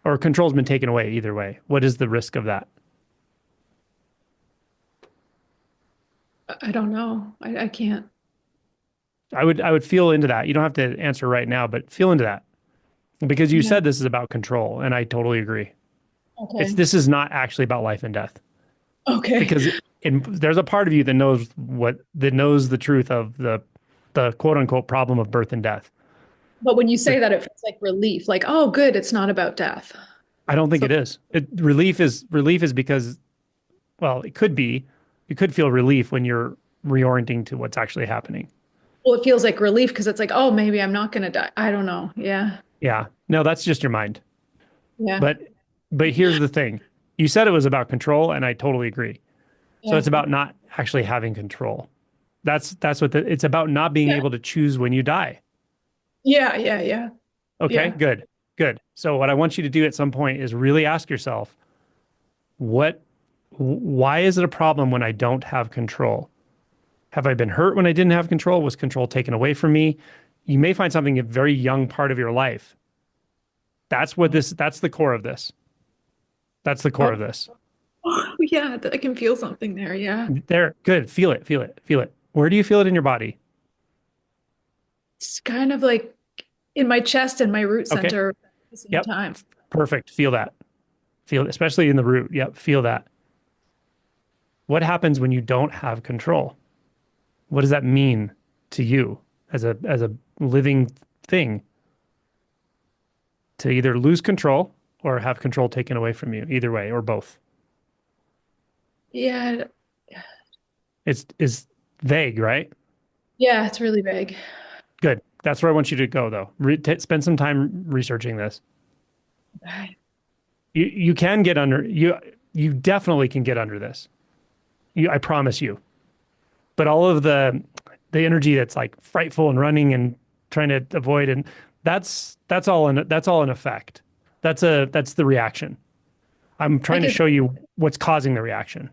Or control's been taken away either way. What is the risk of that? I don't know. I can't. I would feel into that. You don't have to answer right now, but feel into that. Because you said this is about control, and I totally agree. Okay. This is not actually about life and death. Okay. Because there's a part of you that knows the truth of the quote unquote problem of birth and death. But when you say that, it feels like relief. Like, oh, good, it's not about death. I don't think it is. Relief is because, well, it could be. You could feel relief when you're reorienting to what's actually happening. Well, it feels like relief because it's like, oh, maybe I'm not going to die. I don't know. Yeah. Yeah. No, that's just your mind. Yeah. But here's the thing. You said it was about control, and I totally agree. So it's about not actually having control. That's what it's about, not being able to choose when you die. Yeah. Yeah. Yeah. Okay, Yeah. good. So what I want you to do at some point is really ask yourself, why is it a problem when I don't have control? Have I been hurt when I didn't have control? Was control taken away from me? You may find something a very young part of your life. That's the core of this. That's the core of this. Oh, yeah, I can feel something there. Yeah. There, good. Feel it. Where do you feel it in your body? It's kind of like in my chest and my root center at the same time. Perfect. Feel that. Feel it, especially in the root. Yep. Feel that. What happens when you don't have control? What does that mean to you as a living thing? To either lose control or have control taken away from you, either way, or both. Yeah. It's vague, right? Yeah, it's really vague. Good. That's where I want you to go, though. Spend some time researching this. Okay. You can get under you definitely can get under this. I promise you. But all of the the energy that's like frightful and running and trying to avoid, and that's all an effect. That's the reaction. I'm trying Like to is show you what's causing the reaction,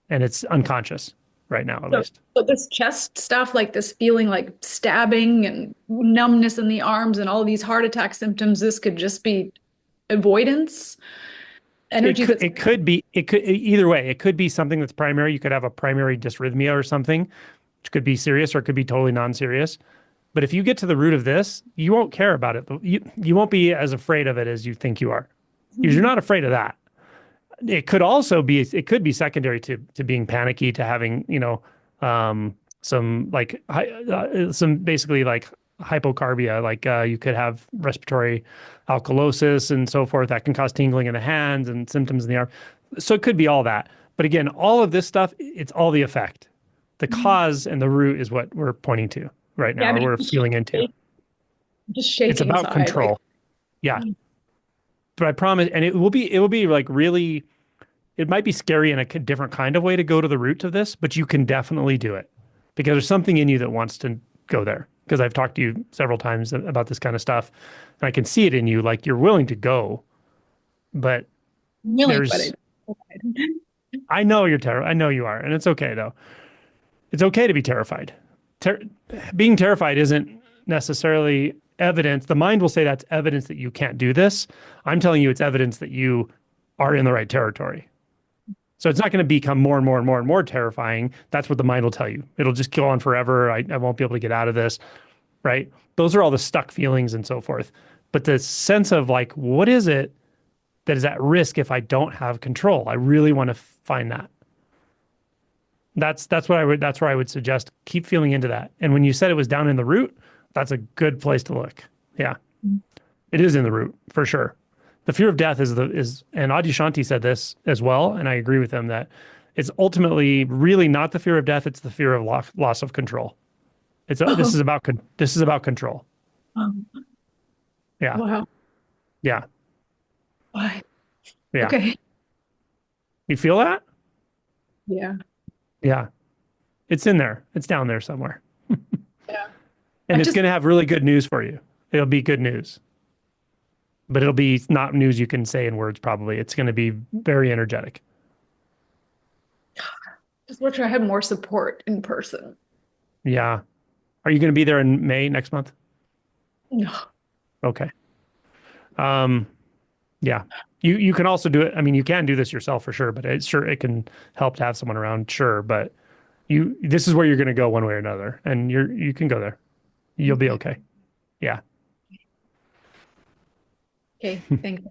and it's unconscious right now, at so, least. so this chest stuff, like this feeling like stabbing and numbness in the arms and all these heart attack symptoms, this could just be avoidance energy that's It could be it could either way. It could be something that's primary. You could have a primary dysrhythmia or something, which could be serious or it could be totally non-serious. But if you get to the root of this, you won't care about it. You won't be as afraid of it as you think you are. Because you're not afraid of that. It could be secondary to being panicky, to having, some like some basically like hypocarbia, like you could have respiratory alkalosis and so forth that can cause tingling in the hands and symptoms in the arm. So it could be all that. But again, all of this stuff, it's all the effect. The cause and the root is what we're pointing to right yeah, now, I or mean, we're feeling into. just It's shaking about inside. Like, control. Yeah. But I promise, and it will be like really, it might be scary in a different kind of way to go to the root of this, but you can definitely do it because there's something in you that wants to go there. Because I've talked to you several times about this kind of stuff, and I can see it in you, like you're willing to go, but willing, but there's, I I know you're terrified. I know you are, and it's okay though. It's okay to be terrified. Ter Being terrified isn't necessarily evidence. The mind will say that's evidence that you can't do this. I'm telling you, it's evidence that you are in the right territory. So it's not going to become more and more and more and more terrifying. That's what the mind will tell you. It'll just go on forever. I won't be able to get out of this, right? Those are all the stuck feelings and so forth. But the sense of like, what is it that is at risk if I don't have control? I really want to find that. That's where I would suggest keep feeling into that. And when you said it was down in the root, that's a good place to look. Yeah. It is in the root for sure. The fear of death and Adyashanti said this as well, and I agree with him that it's ultimately really not the fear of death; it's the fear of loss of control. This oh, is about this is about control. um, Yeah, wow. yeah, Why? yeah. Okay. You feel that? Yeah. Yeah, it's in there. It's down there somewhere, Yeah. I and it's just going to have really good news for you. It'll be good news, but it'll be not news you can say in words. Probably, it's going to be very energetic. just wish I had more support in person. Yeah. Are you going to be there in May next month? No. Okay. Um, Yeah. You can also do it. I mean, you can do this yourself for sure, but it can help to have someone around, sure. But this is where you're going to go one way or another, and you can go there. You'll be Okay. okay. Yeah. Okay. Thanks.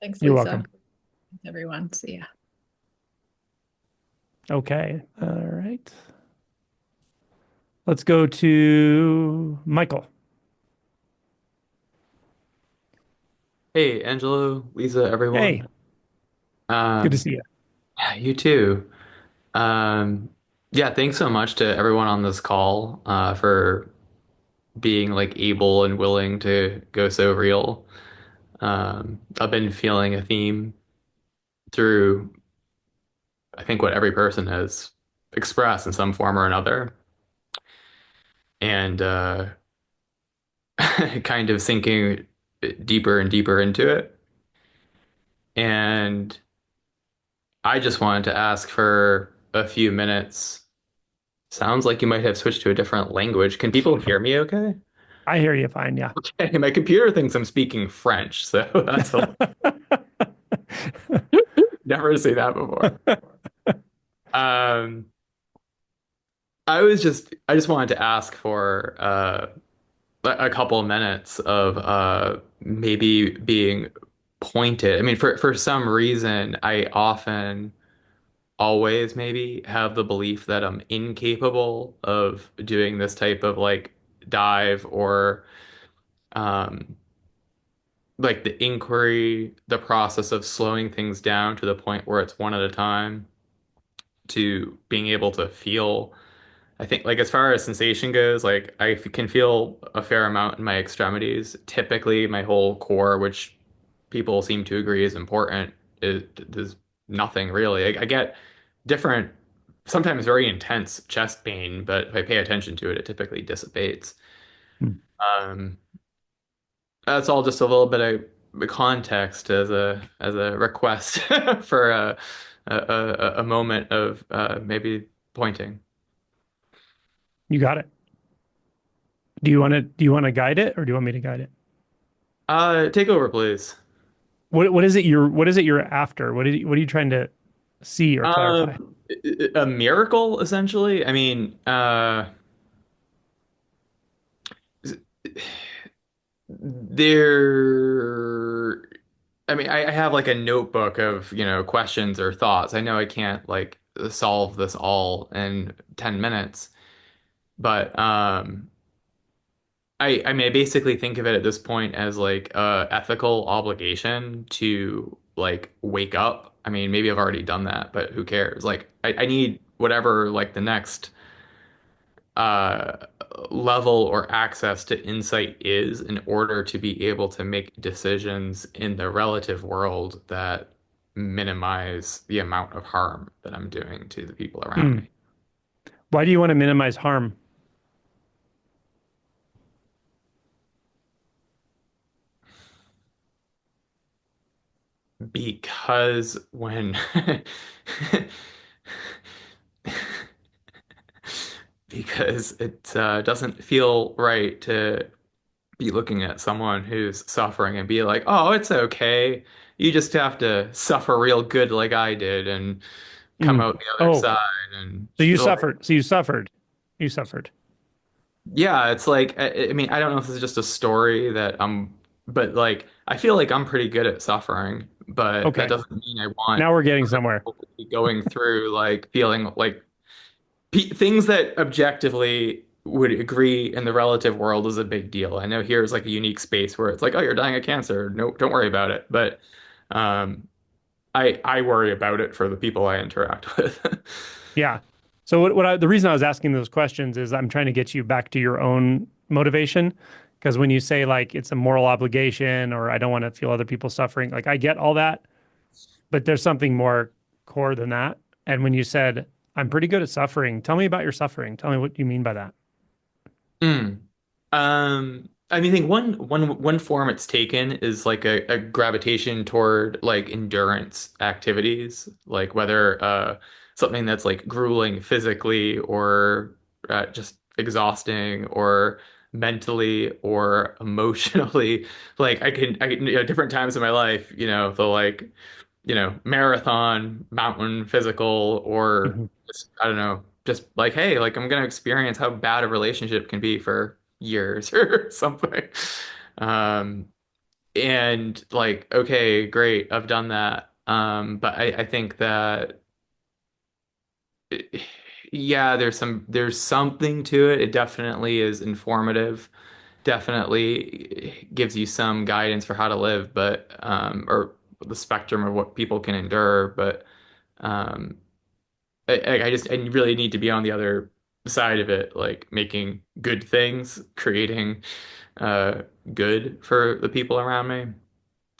Thanks, You're Lisa. welcome. Thanks, everyone. See ya. Okay. All right. Let's go to Michael. Hey, Angelo, Lisa, Hey, everyone. good to Um, see you. yeah, you too. Um, yeah, thanks so much to everyone on this call for being like able and willing to go so real. I've been feeling a theme through, I think, what every person has expressed in some form or another, and kind of sinking deeper and deeper into it. And I just wanted to ask for a few minutes. Sounds like you might have switched to a different language. Can people hear me okay? I hear you fine. Yeah. Okay, my computer thinks I'm speaking French, so that's a never say that before. Um, I just wanted to ask for a couple of minutes of maybe being pointed. I mean, for some reason, I often always maybe have the belief that I'm incapable of doing this type of like dive or um like the inquiry, the process of slowing things down to the point where it's one at a time to being able to feel. I think like as far as sensation goes, like can feel a fair amount in my extremities. Typically, my whole core, which people seem to agree is important, is nothing really. I get different sometimes very intense chest pain, but if I pay attention to it, it typically dissipates. Hmm. Um, that's all just a little bit of context as a request for a moment of maybe pointing. You got it. Do you want to guide it or do you want me to guide it? Take over, please. What is it you're after? What are you trying to see or clarify? A miracle, essentially. I mean, there. I mean, I have like a notebook of, questions or thoughts. I know I can't like solve this all in 10 minutes, but I mean, I basically think of it at this point as like a ethical obligation to like wake up. I mean, maybe I've already done that, but who cares? Like, I need whatever like the next uh level or access to insight is in order to be able to make decisions in the relative world that minimize the amount of harm that I'm doing to the people around Hmm. me. Why do you want to minimize harm? Because when because it doesn't feel right to be looking at someone who's suffering and be like, "Oh, it's okay. You just have to suffer real good like I did and come Hmm. out the other Oh, side." And so you it'll, suffered. So you suffered. You suffered. yeah, it's like I mean, I don't know if this is just a story that but like I feel like I'm pretty good at suffering, but that Okay. doesn't mean I want Now we're getting other somewhere. people to be going through like feeling like p things that objectively would agree in the relative world is a big deal. I know here's like a unique space where it's like, oh, you're dying of cancer. No, don't worry about it. But um, I worry about it for the people I interact with. Yeah. So the reason I was asking those questions is I'm trying to get you back to your own motivation. Because when you say like it's a moral obligation or I don't want to feel other people suffering, like I get all that, but there's something more core than that. And when you said, I'm pretty good at suffering, tell me about your suffering. Tell me what you mean by that. Mm. I mean, I think one form it's taken is like a gravitation toward like endurance activities, like whether something that's like grueling physically or just exhausting or mentally or emotionally. Like different times in my life, the like, marathon, mountain, physical, or Hmm. just, I don't know, just like, hey, like I'm gonna experience how bad a relationship can be for years or something. Um, and like, okay, great, I've done that. But I think that yeah, there's something to it. It definitely is informative, definitely gives you some guidance for how to live, but or the spectrum of what people can endure, but um I really need to be on the other side of it, like making good things, creating uh good for the people around me.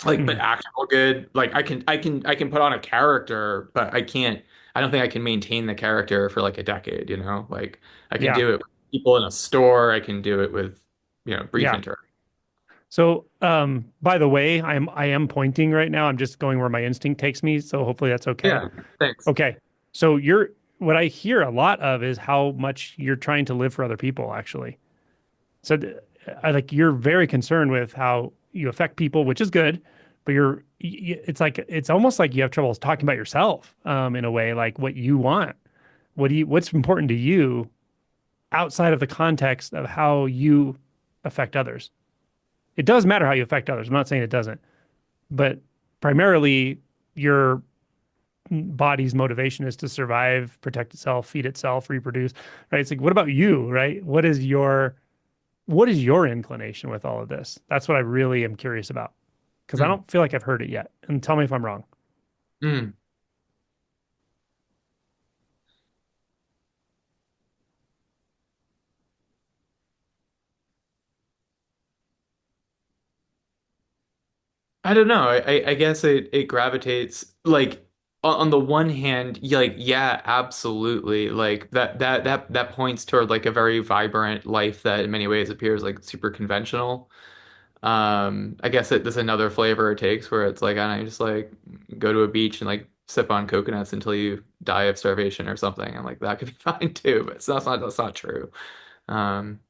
Like, but Hmm. actual good, like I can put on a character, but I don't think I can maintain the character for like a decade, you know? Like I can Yeah. do it with people in a store, I can do it with, brief Yeah. interaction. So, by the way, I am pointing right now. I'm just going where my instinct takes me. So hopefully that's okay. Yeah, thanks. Okay. So what I hear a lot of is how much you're trying to live for other people, actually. So I like you're very concerned with how you affect people, which is good, but it's like it's almost like you have trouble talking about yourself, in a way, like what you want. What's important to you outside of the context of how you affect others? It does matter how you affect others. I'm not saying it doesn't, but primarily your body's motivation is to survive, protect itself, feed itself, reproduce, right? It's like, what about you, right? What is your inclination with all of this? That's what I really am curious about because I Mm, don't feel like I've heard it yet. And tell me if I'm wrong. mm. I don't know. I guess it gravitates like on the one hand, like, yeah, absolutely. Like that points toward like a very vibrant life that in many ways appears like super conventional. I guess there's another flavor it takes where it's like, I don't know, you just like go to a beach and like sip on coconuts until you die of starvation or something. And like that could be fine too, but that's not true. Um,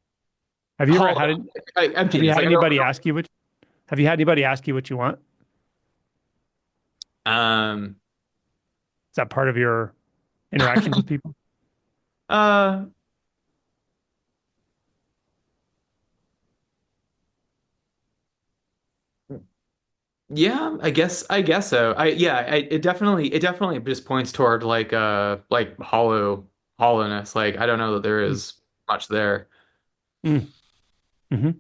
Have you ever hollow, had it? Have you emptiness. had Like anybody ask you what? Have you had anybody ask you what you want? Is that part of your interactions with people? uh, yeah, I guess so. It definitely just points toward like hollowness. Like I don't know that there Mm. is much there. Mm. Hmm.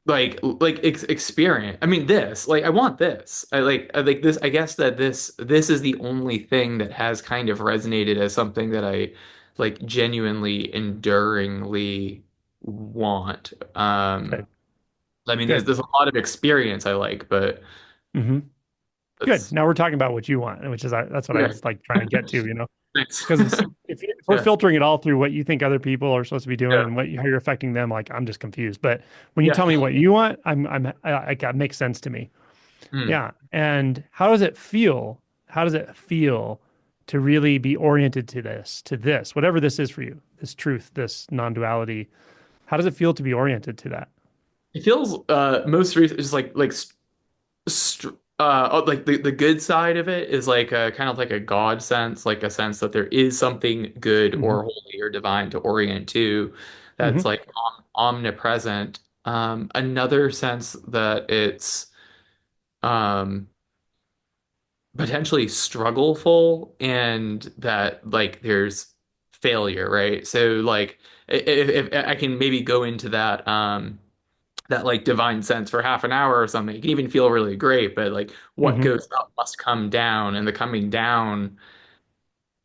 Like experience. I mean this, like I want this. I like this. I guess that this is the only thing that has kind of resonated as something that I like genuinely enduringly want. Good. I mean Good. there's a lot of experience I like, but Hmm. Good. that's Now we're talking about what you want, which is that's what I yeah. was like trying to get to, you know, Thanks. because it's if we're Yeah. filtering it all through what you think other people are supposed to be doing Yeah. and how you're affecting them, like I'm just confused. But when you Yeah. tell me what you want, it makes sense to me. Hmm. Yeah. And how does it feel? How does it feel to really be oriented to this, whatever this is for you, this truth, this non-duality? How does it feel to be oriented to that? It feels most recent just like the good side of it is like a kind of like a God sense, like a sense that there is something good Hmm. or holy or divine to orient to that's Hmm. like omnipresent. Another sense that it's um potentially struggleful and that like there's failure, right? So like if I can maybe go into that like divine sense for half an hour or something. It can even feel really great, but like what Hmm. goes up must come down, and the coming down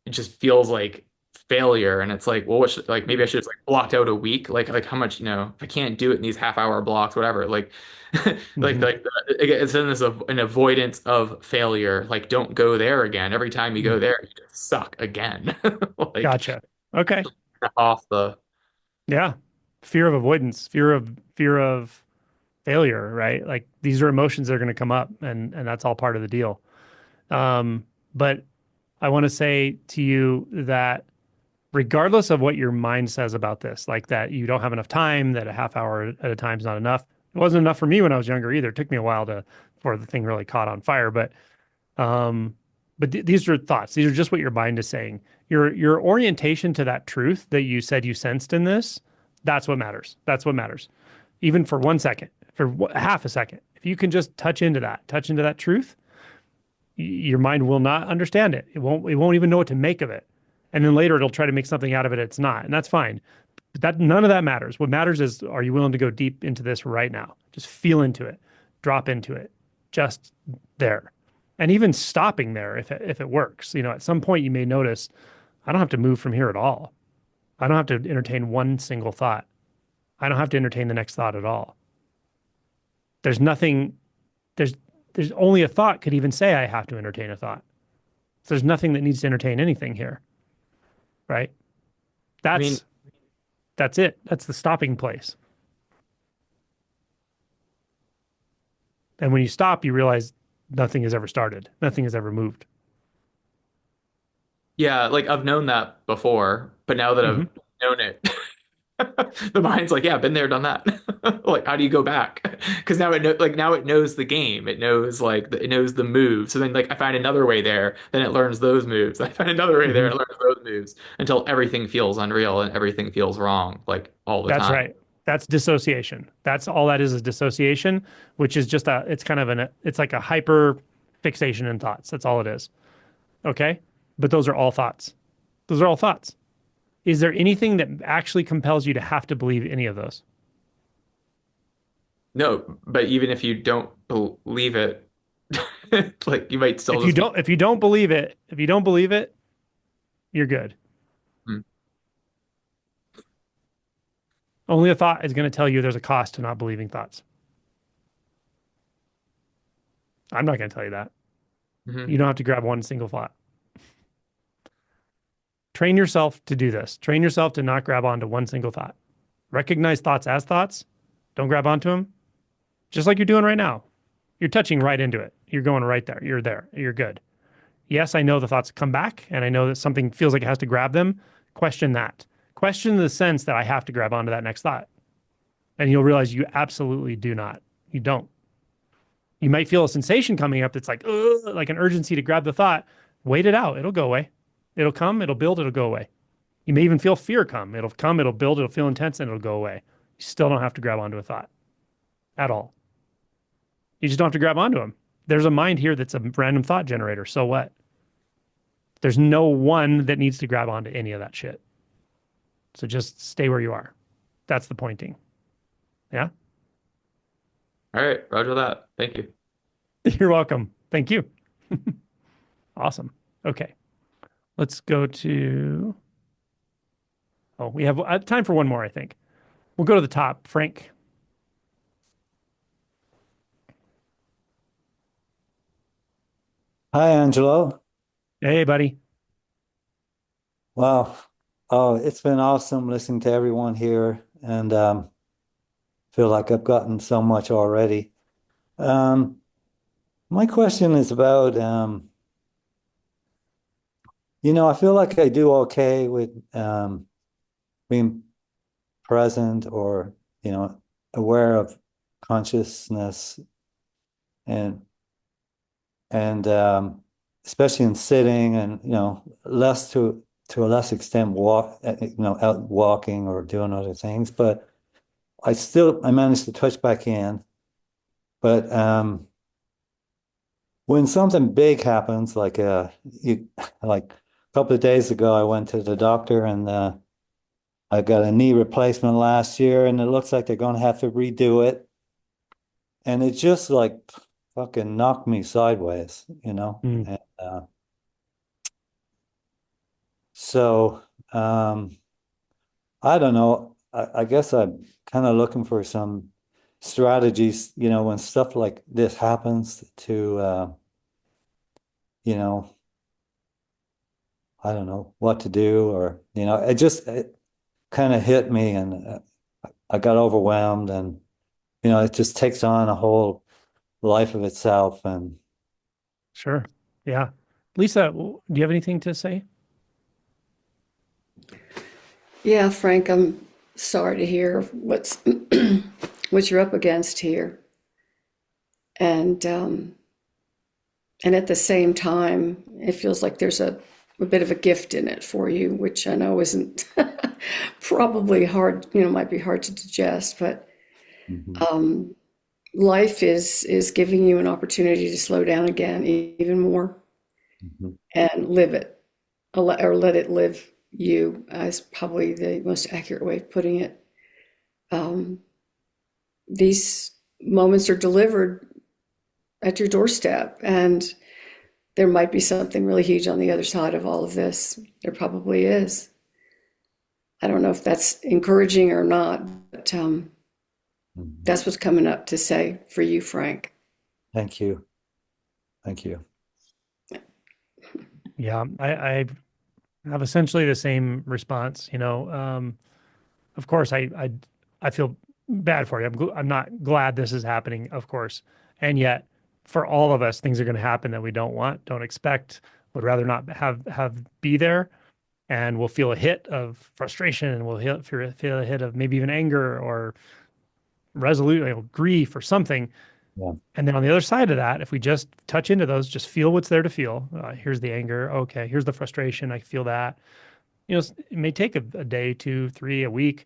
it just feels like failure. And it's like, well, what should like maybe I should have like blocked out a week, like how much if I can't do it in these half-hour blocks, whatever, like Hmm. it's in this an avoidance of failure. Like don't go there again. Every time you go there, you just suck again. Like Gotcha. Okay. off the Yeah. Fear of avoidance, fear of failure, right? Like these are emotions that are going to come up and that's all part of the deal. But I want to say to you that regardless of what your mind says about this, like that you don't have enough time, that a half hour at a time is not enough. It wasn't enough for me when I was younger either. It took me a while before the thing really caught on fire. Um, these are thoughts. These are just what your mind is saying. Your orientation to that truth that you said you sensed in this, that's what matters. That's what matters. Even for 1 second, for half a second, if you can just touch into that truth, your mind will not understand it. It won't even know what to make of it. And then later it'll try to make something out of it it's not. And that's fine. But that none of that matters. What matters is, are you willing to go deep into this right now? Just feel into it. Drop into it. Just there. And even stopping there if it works. You know, at some point you may notice I don't have to move from here at all. I don't have to entertain one single thought. I don't have to entertain the next thought at all. There's nothing there's there's only a thought could even say I have to entertain a thought. So there's nothing that needs to entertain anything here, right? I mean, That's that's it. That's the stopping place. And when you stop, you realize nothing has ever started. Nothing has ever moved. yeah, like I've known that before, but now that I've Hmm. known it, the mind's like, yeah, been there, done that. Like, how do you go back? Because now it knows the game. It knows it knows the moves. So then like I find another way there, then it learns those moves. I find another way there, Hmm. and it learns those moves until everything feels unreal and everything feels wrong, like all the That's time. right. That's dissociation. That's all that is dissociation, which is just it's kind of it's like a hyper fixation in thoughts. That's all it is. Okay. But those are all thoughts. Those are all thoughts. Is there anything that actually compels you to have to believe any of those? No, but even if you don't believe it, like you might still just be. If you don't believe it, you're good. Hmm. Only a thought is going to tell you there's a cost to not believing thoughts. I'm not going to tell you that. You don't have to grab one single thought. Train yourself to do this. Train yourself to not grab onto one single thought. Recognize thoughts as thoughts. Don't grab onto them. Just like you're doing right now. You're touching right into it. You're going right there. You're there. You're good. Yes, I know the thoughts come back, and I know that something feels like it has to grab them. Question that. Question the sense that I have to grab onto that next thought. And you'll realize you absolutely do not. You don't. You might feel a sensation coming up that's like, ugh, like an urgency to grab the thought. Wait it out. It'll go away. It'll come, it'll build, it'll go away. You may even feel fear come. It'll come, it'll build, it'll feel intense, and it'll go away. You still don't have to grab onto a thought at all. You just don't have to grab onto them. There's a mind here that's a random thought generator. So what? There's no one that needs to grab onto any of that shit. So just stay where you are. That's the pointing. Yeah? All right, roger that. Thank you. You're welcome. Thank you. Awesome. Okay. Let's go to... Oh, we have time for one more, I think. We'll go to the top. Frank. Hi, Angelo. Hey, buddy. Wow. Oh, it's been awesome listening to everyone here, and feel like I've gotten so much already. My question is about, I feel like I do okay with being present or, aware of consciousness and especially in sitting and, less to a less extent out walking or doing other things, but I managed to touch back in. But when something big happens, like like a couple of days ago, I went to the doctor and I got a knee replacement last year, and it looks like they're going to have to redo it. And it just like fucking knocked me sideways, Mm. And, so I don't know. I guess I'm kind of looking for some strategies, when stuff like this happens to, I don't know what to do, or, it kind of hit me, and I got overwhelmed, and, it just takes on a whole life of itself. And Sure. Yeah. Lisa, do you have anything to say? Yeah, Frank, I'm sorry to hear what's what you're up against here. And at the same time, it feels like there's a bit of a gift in it for you, which I know isn't probably hard, might be hard to digest, but Mhm. life is giving you an opportunity to slow down again even more Mhm. and live it, or let it live you, is probably the most accurate way of putting it. These moments are delivered at your doorstep, and there might be something really huge on the other side of all of this. There probably is. I don't know if that's encouraging or not, but Mhm. that's what's coming up to say for you, Frank. Thank you. Thank you. Yeah, I have essentially the same response. Of course, I feel bad for you. I'm not glad this is happening, of course, and yet for all of us, things are going to happen that we don't want, don't expect, would rather not have be there, and we'll feel a hit of frustration, and we'll feel a hit of maybe even anger or grief or something. Yeah. And then on the other side of that, if we just touch into those, just feel what's there to feel. Here's the anger. Okay, here's the frustration. I feel that. It may take a day, 2, 3, a week.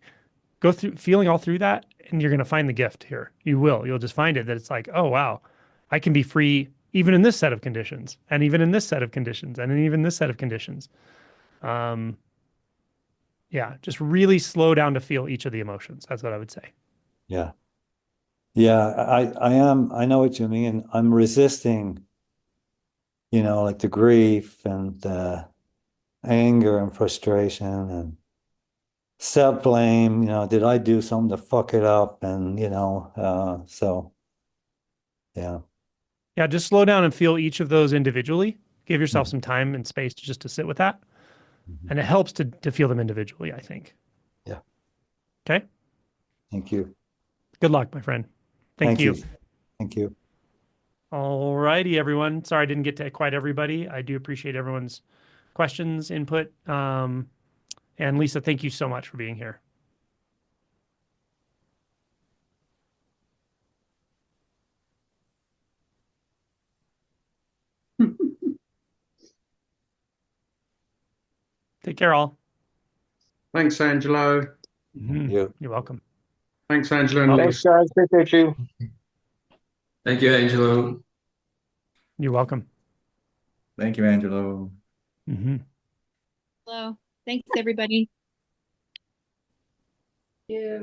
Go through feeling all through that, and you're going to find the gift here. You will. You'll just find it that it's like, oh, wow, I can be free even in this set of conditions, and even in this set of conditions, and even this set of conditions. Yeah, just really slow down to feel each of the emotions. That's what I would say. Yeah. Yeah, I know what you mean. I'm resisting, like the grief and the anger and frustration and self-blame, did I do something to fuck it up? And, so yeah. Yeah, just slow down and feel each of those individually. Give yourself some time and space just to sit with that. And it helps to feel them individually, I think. Yeah. Okay. Thank you. Good luck, my friend. Thank you. Thank you. All righty, everyone. Sorry I didn't get to quite everybody. I do appreciate everyone's questions, input. And Lisa, thank you so much for being here. Take care, all. Thanks, Angelo. You're welcome. Thanks, Angelo and Thanks, Lisa. guys. Appreciate you. Thank you, Angelo. You're welcome. Thank you, Angelo. Hello. Thanks, everybody. Yeah.